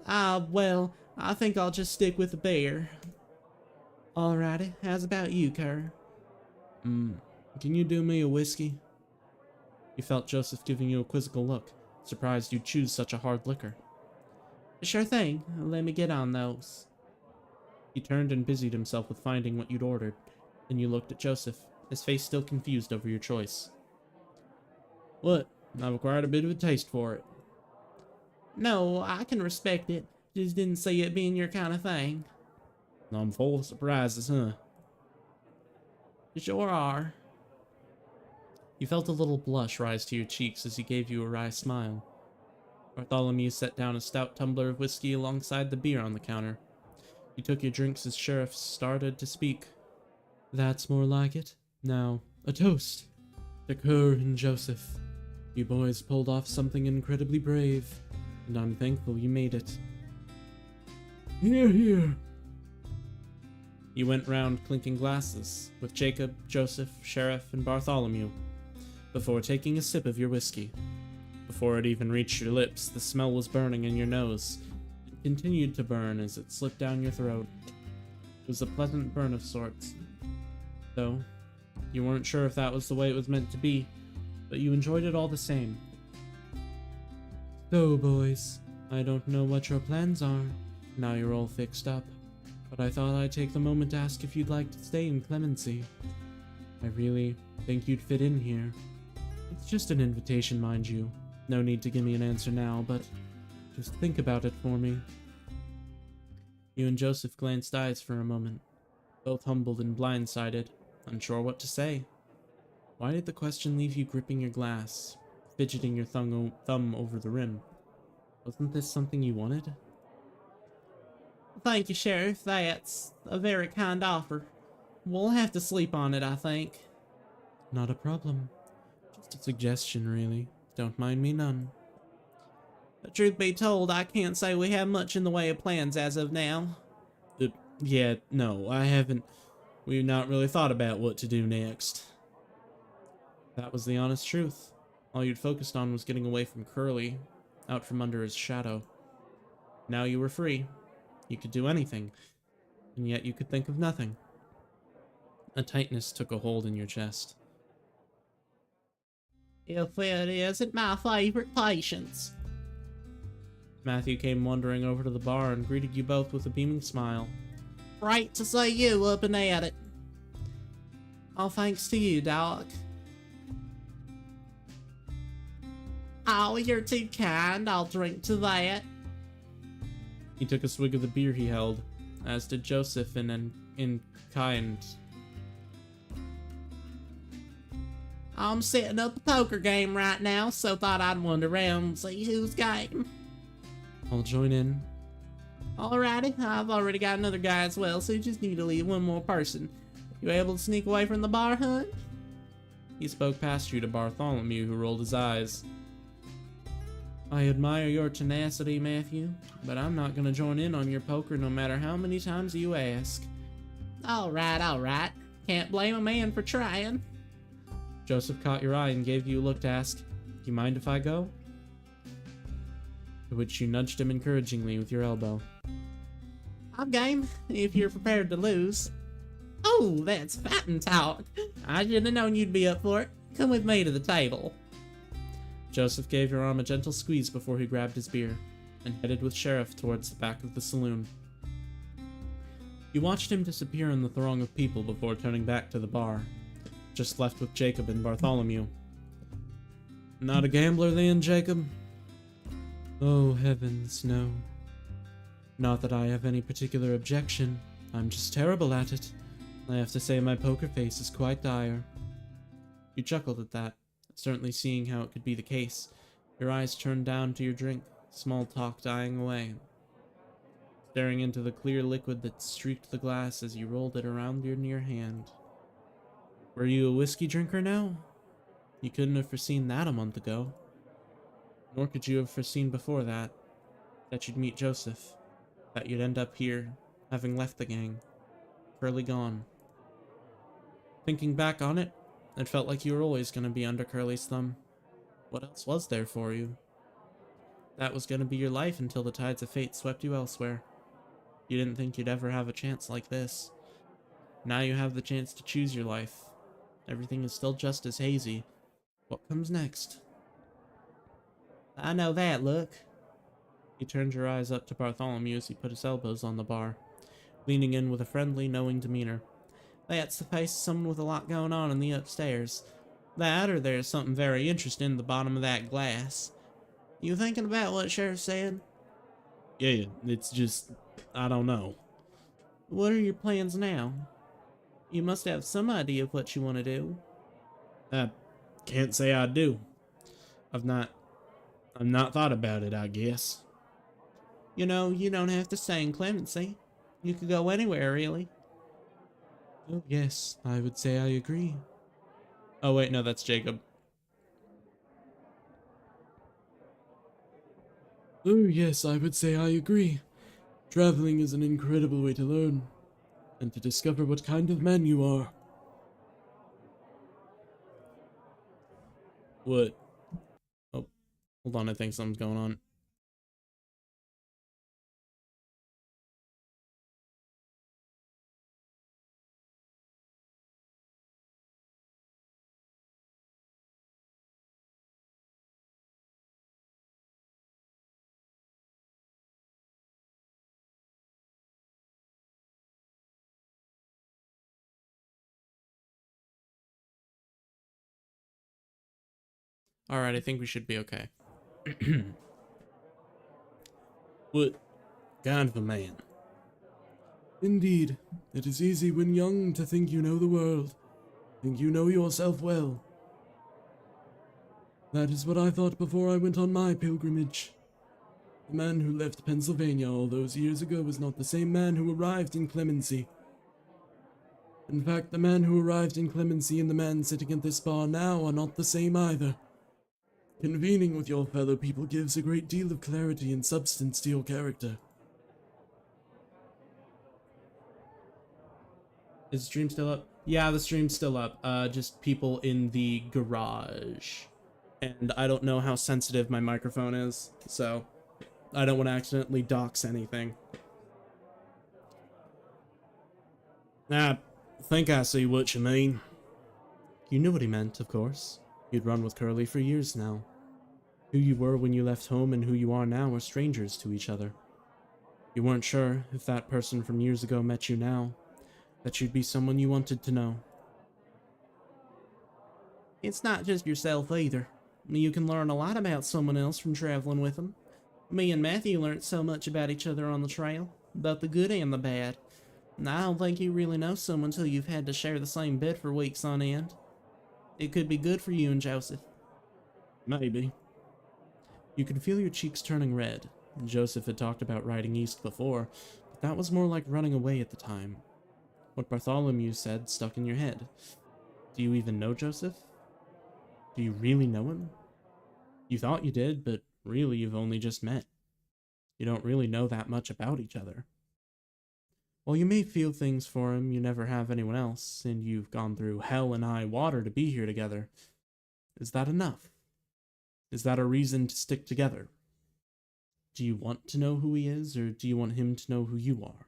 Well, I think I'll just stick with the beer. Alrighty, how's about you, Kerr? Can you do me a whiskey? You felt Joseph giving you a quizzical look, surprised you'd choose such a hard liquor. Sure thing. Let me get on those. He turned and busied himself with finding what you'd ordered. Then you looked at Joseph, his face still confused over your choice. What? I've acquired a bit of a taste for it. No, I can respect it. Just didn't see it being your kind of thing. I'm full of surprises, huh? You sure are. You felt a little blush rise to your cheeks as he gave you a wry smile. Bartholomew set down a stout tumbler of whiskey alongside the beer on the counter. You took your drinks as Sheriff started to speak. That's more like it. Now, a toast to Kerr and Joseph. You boys pulled off something incredibly brave, and I'm thankful you made it. Hear, hear. You went round clinking glasses with Jacob, Joseph, Sheriff, and Bartholomew before taking a sip of your whiskey. Before it even reached your lips, the smell was burning in your nose and continued to burn as it slipped down your throat. It was a pleasant burn of sorts, though you weren't sure if that was the way it was meant to be, but you enjoyed it all the same. So, boys, I don't know what your plans are, now you're all fixed up, but I thought I'd take the moment to ask if you'd like to stay in Clemency. I really think you'd fit in here. It's just an invitation, mind you. No need to give me an answer now, but just think about it for me. You and Joseph glanced eyes for a moment, both humbled and blindsided, unsure what to say. Why did the question leave you gripping your glass, fidgeting your thumb over the rim? Wasn't this something you wanted? Thank you, Sheriff. That's a very kind offer. We'll have to sleep on it, I think. Not a problem. Just a suggestion, really. Don't mind me none. The truth be told, I can't say we have much in the way of plans as of now. Yeah, no, I haven't. We've not really thought about what to do next. That was the honest truth. All you'd focused on was getting away from Curly, out from under his shadow. Now you were free. You could do anything, and yet you could think of nothing. A tightness took a hold in your chest. If it isn't my favorite patients. Matthew came wandering over to the bar and greeted you both with a beaming smile. Great to see you up and at it. All thanks to you, Doc. Oh, you're too kind. I'll drink to that. He took a swig of the beer he held, as did Joseph in kind. I'm setting up a poker game right now, so thought I'd wander around and see who's game. I'll join in. Alrighty, I've already got another guy as well, so you just need to leave one more person. You able to sneak away from the bar hunt? He spoke past you to Bartholomew, who rolled his eyes. I admire your tenacity, Matthew, but I'm not gonna join in on your poker no matter how many times you ask. Alright. Can't blame a man for trying. Joseph caught your eye and gave you a look to ask, "Do you mind if I go?" To which you nudged him encouragingly with your elbow. I'm game, if you're prepared to lose. Oh, that's fighting talk. I should have known you'd be up for it. Come with me to the table. Joseph gave your arm a gentle squeeze before he grabbed his beer, and headed with Sheriff towards the back of the saloon. You watched him disappear in the throng of people before turning back to the bar, just left with Jacob and Bartholomew. Not a gambler then, Jacob? Oh, heavens, no. Not that I have any particular objection. I'm just terrible at it. I have to say my poker face is quite dire. You chuckled at that, certainly seeing how it could be the case. Your eyes turned down to your drink, small talk dying away, staring into the clear liquid that streaked the glass as you rolled it around your near hand. Were you a whiskey drinker now? You couldn't have foreseen that a month ago. Nor could you have foreseen before that you'd meet Joseph, that you'd end up here, having left the gang, Curly gone. Thinking back on it, it felt like you were always going to be under Curly's thumb. What else was there for you? That was going to be your life until the tides of fate swept you elsewhere. You didn't think you'd ever have a chance like this. Now you have the chance to choose your life, Everything is still just as hazy. What comes next? I know that look. He turned your eyes up to Bartholomew as he put his elbows on the bar, leaning in with a friendly, knowing demeanor. That's the face of someone with a lot going on in the upstairs. That, or there's something very interesting in the bottom of that glass. You thinking about what Sheriff said? Yeah, it's just, I don't know. What are your plans now? You must have some idea of what you want to do. I can't say I do. I've not thought about it, I guess. You know, you don't have to stay in Clemency. You could go anywhere, really. Oh, yes, I would say I agree. Oh, wait, no, that's Jacob. Oh, yes, I would say I agree. Traveling is an incredible way to learn, and to discover what kind of man you are. What? Oh, hold on, I think something's going on. Alright, I think we should be okay. What kind of a man? Indeed, it is easy when young to think you know the world, think you know yourself well. That is what I thought before I went on my pilgrimage. The man who left Pennsylvania all those years ago was not the same man who arrived in Clemency. In fact, the man who arrived in Clemency and the man sitting at this bar now are not the same either. Convening with your fellow people gives a great deal of clarity and substance to your character. Is the stream still up? Yeah, the stream's still up. Just people in the garage. And I don't know how sensitive my microphone is, so I don't want to accidentally dox anything. I think I see what you mean. You knew what he meant, of course. You'd run with Curly for years now. Who you were when you left home and who you are now are strangers to each other. You weren't sure, if that person from years ago met you now, that you'd be someone you wanted to know. It's not just yourself either. You can learn a lot about someone else from traveling with them. Me and Matthew learned so much about each other on the trail, both the good and the bad. And I don't think you really know someone till you've had to share the same bed for weeks on end. It could be good for you and Joseph. Maybe. You could feel your cheeks turning red. Joseph had talked about riding east before, but that was more like running away at the time. What Bartholomew said stuck in your head. Do you even know Joseph? Do you really know him? You thought you did, but really you've only just met. You don't really know that much about each other. While you may feel things for him you never have anyone else, and you've gone through hell and high water to be here together, is that enough? Is that a reason to stick together? Do you want to know who he is, or do you want him to know who you are?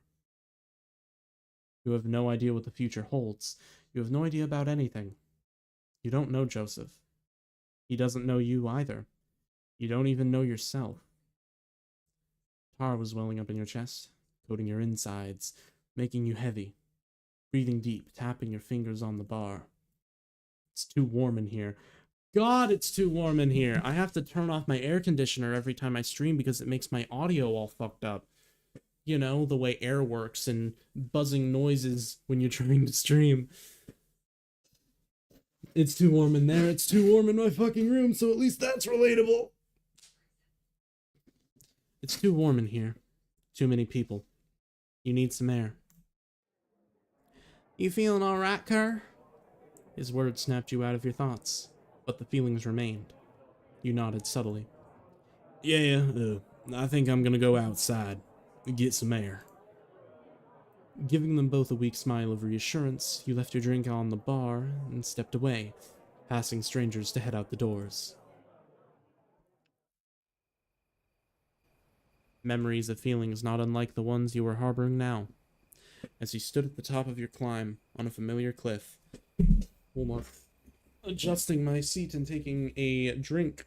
You have no idea what the future holds. You have no idea about anything. You don't know Joseph. He doesn't know you either. You don't even know yourself. Tar was welling up in your chest, coating your insides, making you heavy. Breathing deep, tapping your fingers on the bar. It's too warm in here. God, it's too warm in here. I have to turn off my air conditioner every time I stream because it makes my audio all fucked up. You know, the way air works and buzzing noises when you're trying to stream. It's too warm in there. It's too warm in my fucking room, so at least that's relatable. It's too warm in here. Too many people. You need some air. You feeling alright, Kerr? His words snapped you out of your thoughts, but the feelings remained. You nodded subtly. Yeah, I think I'm gonna go outside and get some air. Giving them both a weak smile of reassurance, you left your drink on the bar and stepped away, passing strangers to head out the doors. Memories of feelings not unlike the ones you were harboring now. As you stood at the top of your climb on a familiar cliff, Hold on. Adjusting my seat and taking a drink.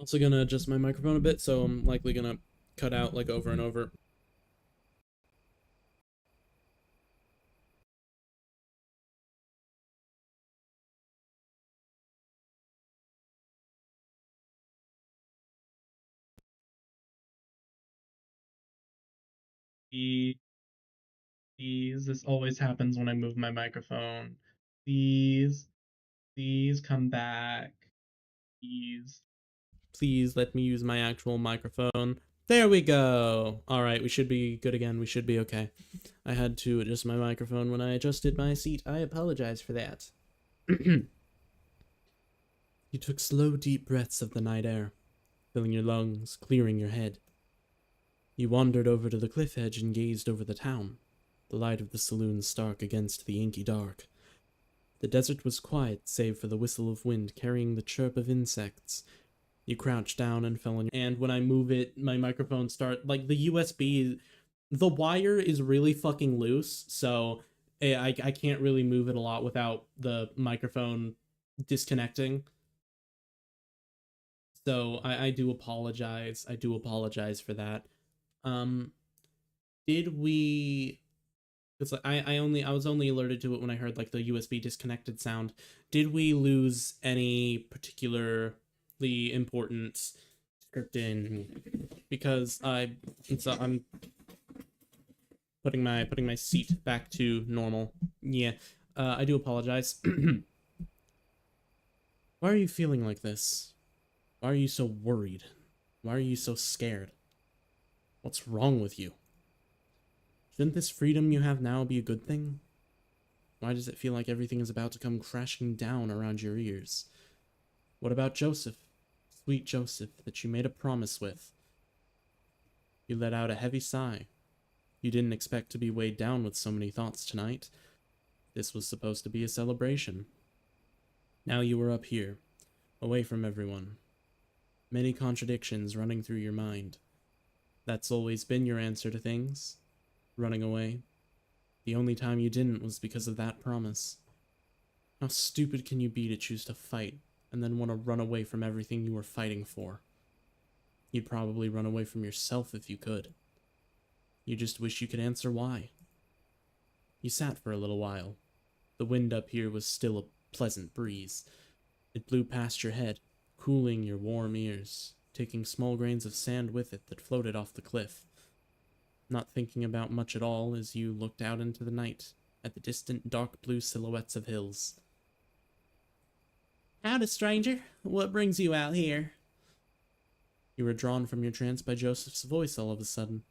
Also gonna adjust my microphone a bit, so I'm likely gonna cut out like over and over. Please, this always happens when I move my microphone. Please, please come back. Please. Please let me use my actual microphone. There we go. All right, we should be good again. We should be okay. I had to adjust my microphone when I adjusted my seat. I apologize for that. You took slow, deep breaths of the night air, filling your lungs, clearing your head. You wandered over to the cliff edge and gazed over the town, the light of the saloon stark against the inky dark. The desert was quiet, save for the whistle of wind carrying the chirp of insects. You crouched down and fell on your... And when I move it, my microphone like, the USB, the wire is really fucking loose, so I can't really move it a lot without the microphone disconnecting. So I do apologize. I do apologize for that. Did we... It's like I was only alerted to it when I heard like the USB disconnected sound. Did we lose any particularly important scripting? Because I'm putting my seat back to normal. Yeah. I do apologize. Why are you feeling like this? Why are you so worried? Why are you so scared? What's wrong with you? Shouldn't this freedom you have now be a good thing? Why does it feel like everything is about to come crashing down around your ears? What about Joseph? Sweet Joseph that you made a promise with. You let out a heavy sigh. You didn't expect to be weighed down with so many thoughts tonight. This was supposed to be a celebration. Now you were up here, away from everyone. Many contradictions running through your mind. That's always been your answer to things. Running away. The only time you didn't was because of that promise. How stupid can you be to choose to fight, and then want to run away from everything you were fighting for? You'd probably run away from yourself if you could. You just wish you could answer why. You sat for a little while. The wind up here was still a pleasant breeze. It blew past your head, cooling your warm ears, taking small grains of sand with it that floated off the cliff. Not thinking about much at all as you looked out into the night, at the distant dark blue silhouettes of hills. Howdy, stranger. What brings you out here? You were drawn from your trance by Joseph's voice all of a sudden.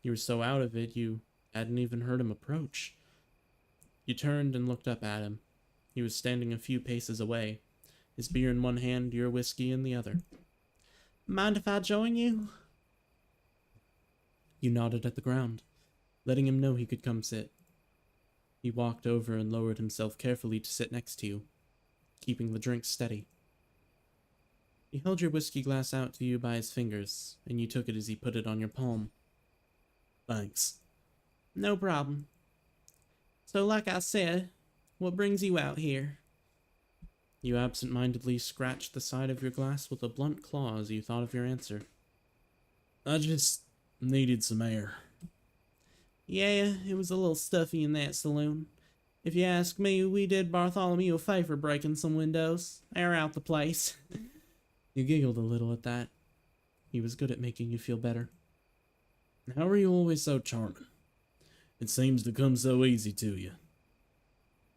You were so out of it you hadn't even heard him approach. You turned and looked up at him. He was standing a few paces away, his beer in one hand, your whiskey in the other. Mind if I join you? You nodded at the ground, letting him know he could come sit. He walked over and lowered himself carefully to sit next to you, keeping the drink steady. He held your whiskey glass out to you by his fingers, and you took it as he put it on your palm. Thanks. No problem. So like I said, what brings you out here? You absent-mindedly scratched the side of your glass with a blunt claw as you thought of your answer. I just needed some air. Yeah, it was a little stuffy in that saloon. If you ask me, we did Bartholomew a favor breaking some windows. Air out the place. You giggled a little at that. He was good at making you feel better. How are you always so charming? It seems to come so easy to you.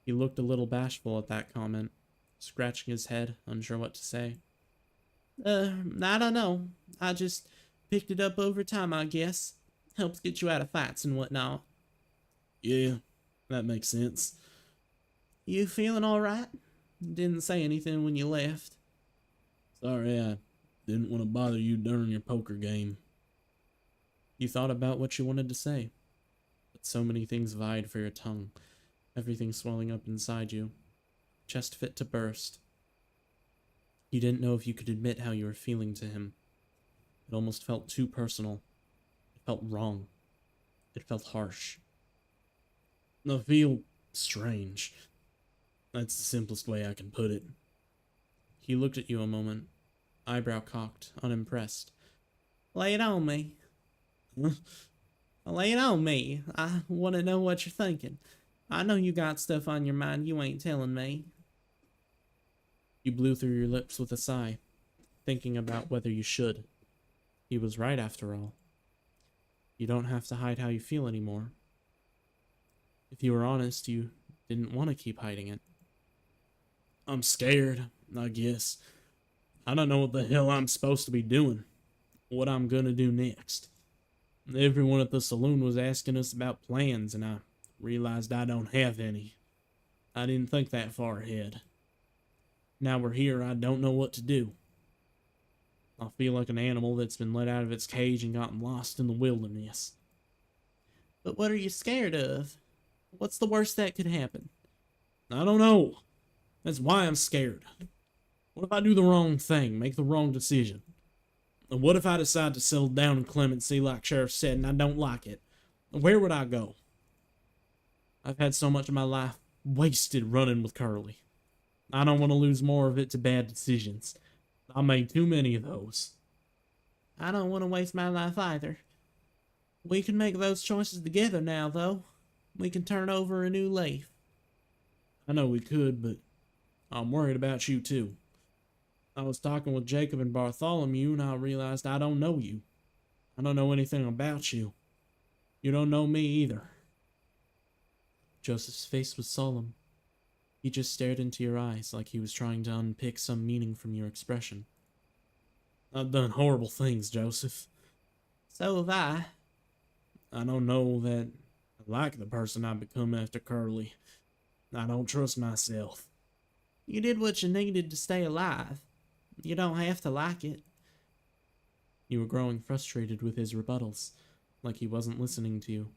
He looked a little bashful at that comment, scratching his head, unsure what to say. I don't know. I just picked it up over time, I guess. Helps get you out of fights and whatnot. Yeah, that makes sense. You feeling alright? Didn't say anything when you left. Sorry, I didn't want to bother you during your poker game. You thought about what you wanted to say, but so many things vied for your tongue, everything swelling up inside you, chest fit to burst. You didn't know if you could admit how you were feeling to him. It almost felt too personal. It felt wrong. It felt harsh. I feel strange. That's the simplest way I can put it. He looked at you a moment, eyebrow cocked, unimpressed. Lay it on me. Huh? Lay it on me. I want to know what you're thinking. I know you got stuff on your mind you ain't telling me. You blew through your lips with a sigh, thinking about whether you should. He was right after all. You don't have to hide how you feel anymore. If you were honest, you didn't want to keep hiding it. I'm scared, I guess. I don't know what the hell I'm supposed to be doing. What I'm gonna do next. Everyone at the saloon was asking us about plans, and I realized I don't have any. I didn't think that far ahead. Now we're here, I don't know what to do. I feel like an animal that's been let out of its cage and gotten lost in the wilderness. But what are you scared of? What's the worst that could happen? I don't know. That's why I'm scared. What if I do the wrong thing, make the wrong decision? And what if I decide to settle down in Clemency like Sheriff said and I don't like it? Where would I go? I've had so much of my life wasted running with Curly. I don't want to lose more of it to bad decisions. I made too many of those. I don't want to waste my life either. We can make those choices together now, though. We can turn over a new leaf. I know we could, but I'm worried about you too. I was talking with Jacob and Bartholomew and I realized I don't know you. I don't know anything about you. You don't know me either. Joseph's face was solemn. He just stared into your eyes like he was trying to unpick some meaning from your expression. I've done horrible things, Joseph. So have I. I don't know that I like the person I've become after Curly. I don't trust myself. You did what you needed to stay alive. You don't have to like it. You were growing frustrated with his rebuttals, like he wasn't listening to you.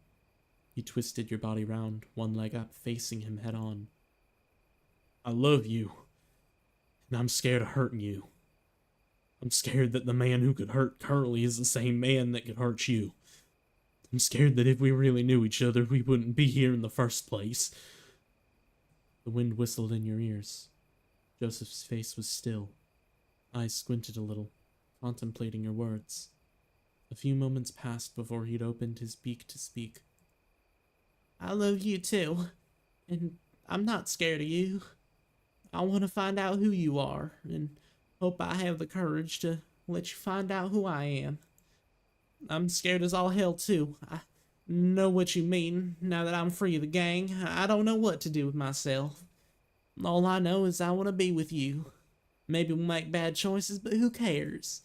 You twisted your body round, one leg up, facing him head on. I love you, and I'm scared of hurting you. I'm scared that the man who could hurt Curly is the same man that could hurt you. I'm scared that if we really knew each other, we wouldn't be here in the first place. The wind whistled in your ears. Joseph's face was still. Eyes squinted a little, contemplating your words. A few moments passed before he'd opened his beak to speak. I love you too, and I'm not scared of you. I want to find out who you are, and hope I have the courage to let you find out who I am. I'm scared as all hell too. I know what you mean. Now that I'm free of the gang, I don't know what to do with myself. All I know is I want to be with you. Maybe we'll make bad choices, but who cares?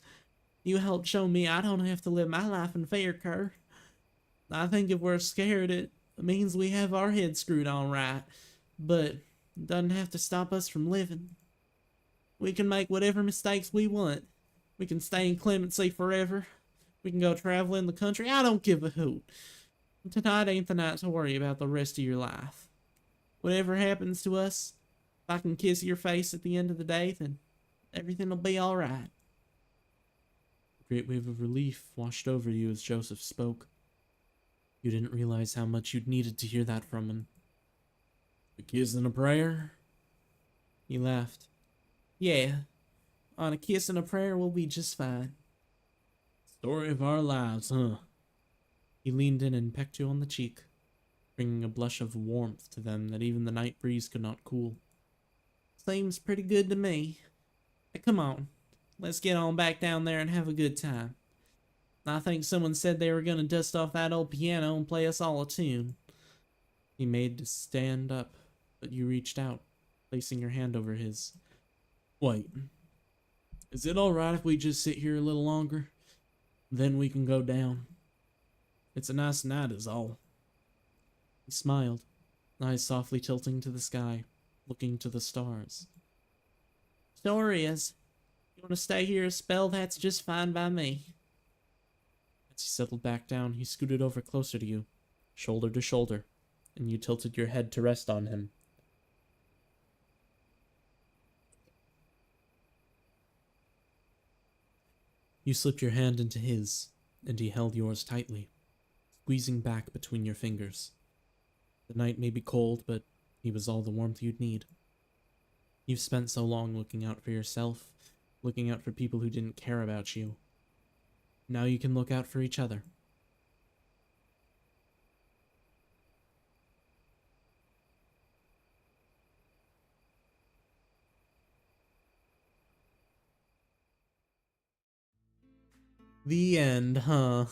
You helped show me I don't have to live my life in fear, Kerr. I think if we're scared, it means we have our heads screwed on right, but it doesn't have to stop us from living. We can make whatever mistakes we want. We can stay in Clemency forever. We can go travel in the country. I don't give a hoot. Tonight ain't the night to worry about the rest of your life. Whatever happens to us, if I can kiss your face at the end of the day, then everything will be alright. A great wave of relief washed over you as Joseph spoke. You didn't realize how much you'd needed to hear that from him. A kiss and a prayer? He laughed. Yeah, on a kiss and a prayer we'll be just fine. Story of our lives, huh? He leaned in and pecked you on the cheek, bringing a blush of warmth to them that even the night breeze could not cool. Seems pretty good to me. Hey, come on, let's get on back down there and have a good time. I think someone said they were gonna dust off that old piano and play us all a tune. He made to stand up, but you reached out, placing your hand over his. Wait, is it alright if we just sit here a little longer? Then we can go down. It's a nice night is all. He smiled, eyes softly tilting to the sky, looking to the stars. Sure is. You want to stay here a spell, that's just fine by me. As he settled back down, he scooted over closer to you, shoulder to shoulder, and you tilted your head to rest on him. You slipped your hand into his, and he held yours tightly, squeezing back between your fingers. The night may be cold, but he was all the warmth you'd need. You've spent so long looking out for yourself, looking out for people who didn't care about you. Now you can look out for each other. The end, huh?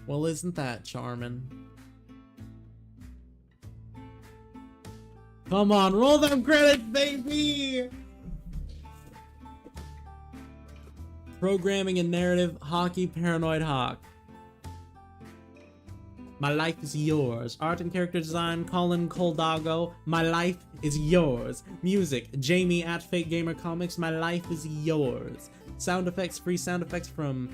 Well, isn't that charming? Come on, roll them credits, baby! Programming and narrative, Hockey, Paranoid Hawk. My life is yours. Art and character design, Colin Coldoggo. My life is yours. Music, Jamie at Fake Gamer Comics. My life is yours. Sound effects, free sound effects from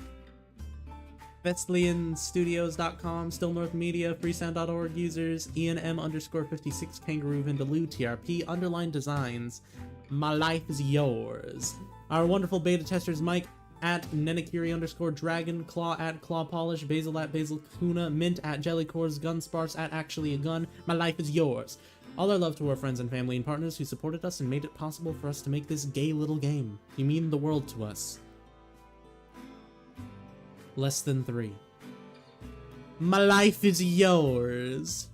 VestlianStudios.com, Still North Media, freesound.org users, IanM_56, Kangaroo Vindaloo, TRP, underline designs. My life is yours. Our wonderful beta testers, Mike at Nenakiri_Dragon, Claw at Claw Polish, Basil at Basil Kuna, Mint at Jellycores, Gunsparse at Actually a Gun. My life is yours. All our love to our friends and family and partners who supported us and made it possible for us to make this gay little game. You mean the world to us. Less than 3. My life is yours.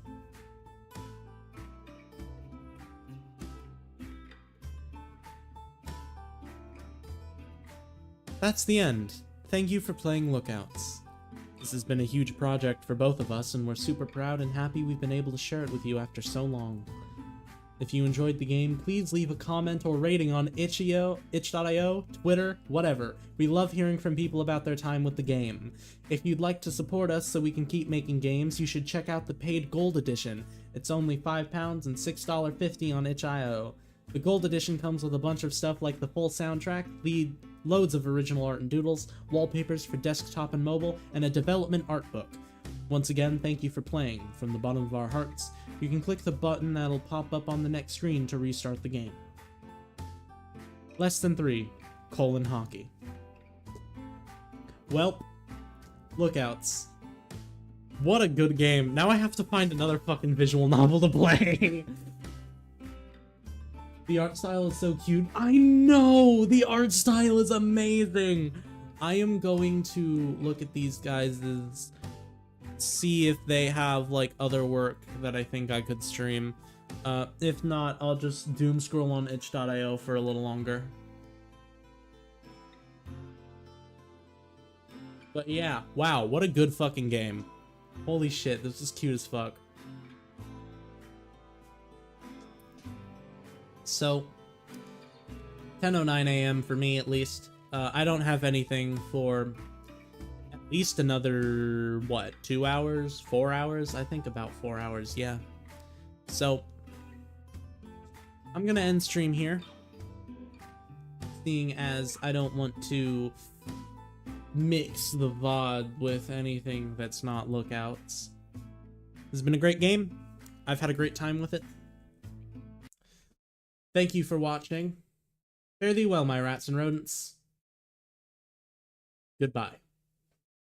That's the end. Thank you for playing Lookouts. This has been a huge project for both of us, and we're super proud and happy we've been able to share it with you after so long. If you enjoyed the game, please leave a comment or rating on itch.io, Twitter, whatever. We love hearing from people about their time with the game. If you'd like to support us so we can keep making games, you should check out the paid Gold Edition. It's only £5 and $6.50 on itch.io. The Gold Edition comes with a bunch of stuff like the full soundtrack, loads of original art and doodles, wallpapers for desktop and mobile, and a development art book. Once again, thank you for playing. From the bottom of our hearts, you can click the button that'll pop up on the next screen to restart the game. Less than 3, Hockey. Well, Lookouts. What a good game. Now I have to find another fucking visual novel to play. The art style is so cute. I know! The art style is amazing! I am going to look at these guys' see if they have like other work that I think I could stream. If not, I'll just doom scroll on itch.io for a little longer. But yeah, wow, what a good fucking game. Holy shit, this is cute as fuck. So, 10:09 a.m. for me at least. I don't have anything for at least another, what, 2 hours? 4 hours? I think about 4 hours, yeah. So, I'm gonna end stream here, seeing as I don't want to mix the VOD with anything that's not Lookouts. This has been a great game. I've had a great time with it. Thank you for watching. Fare thee well, my rats and rodents. Goodbye.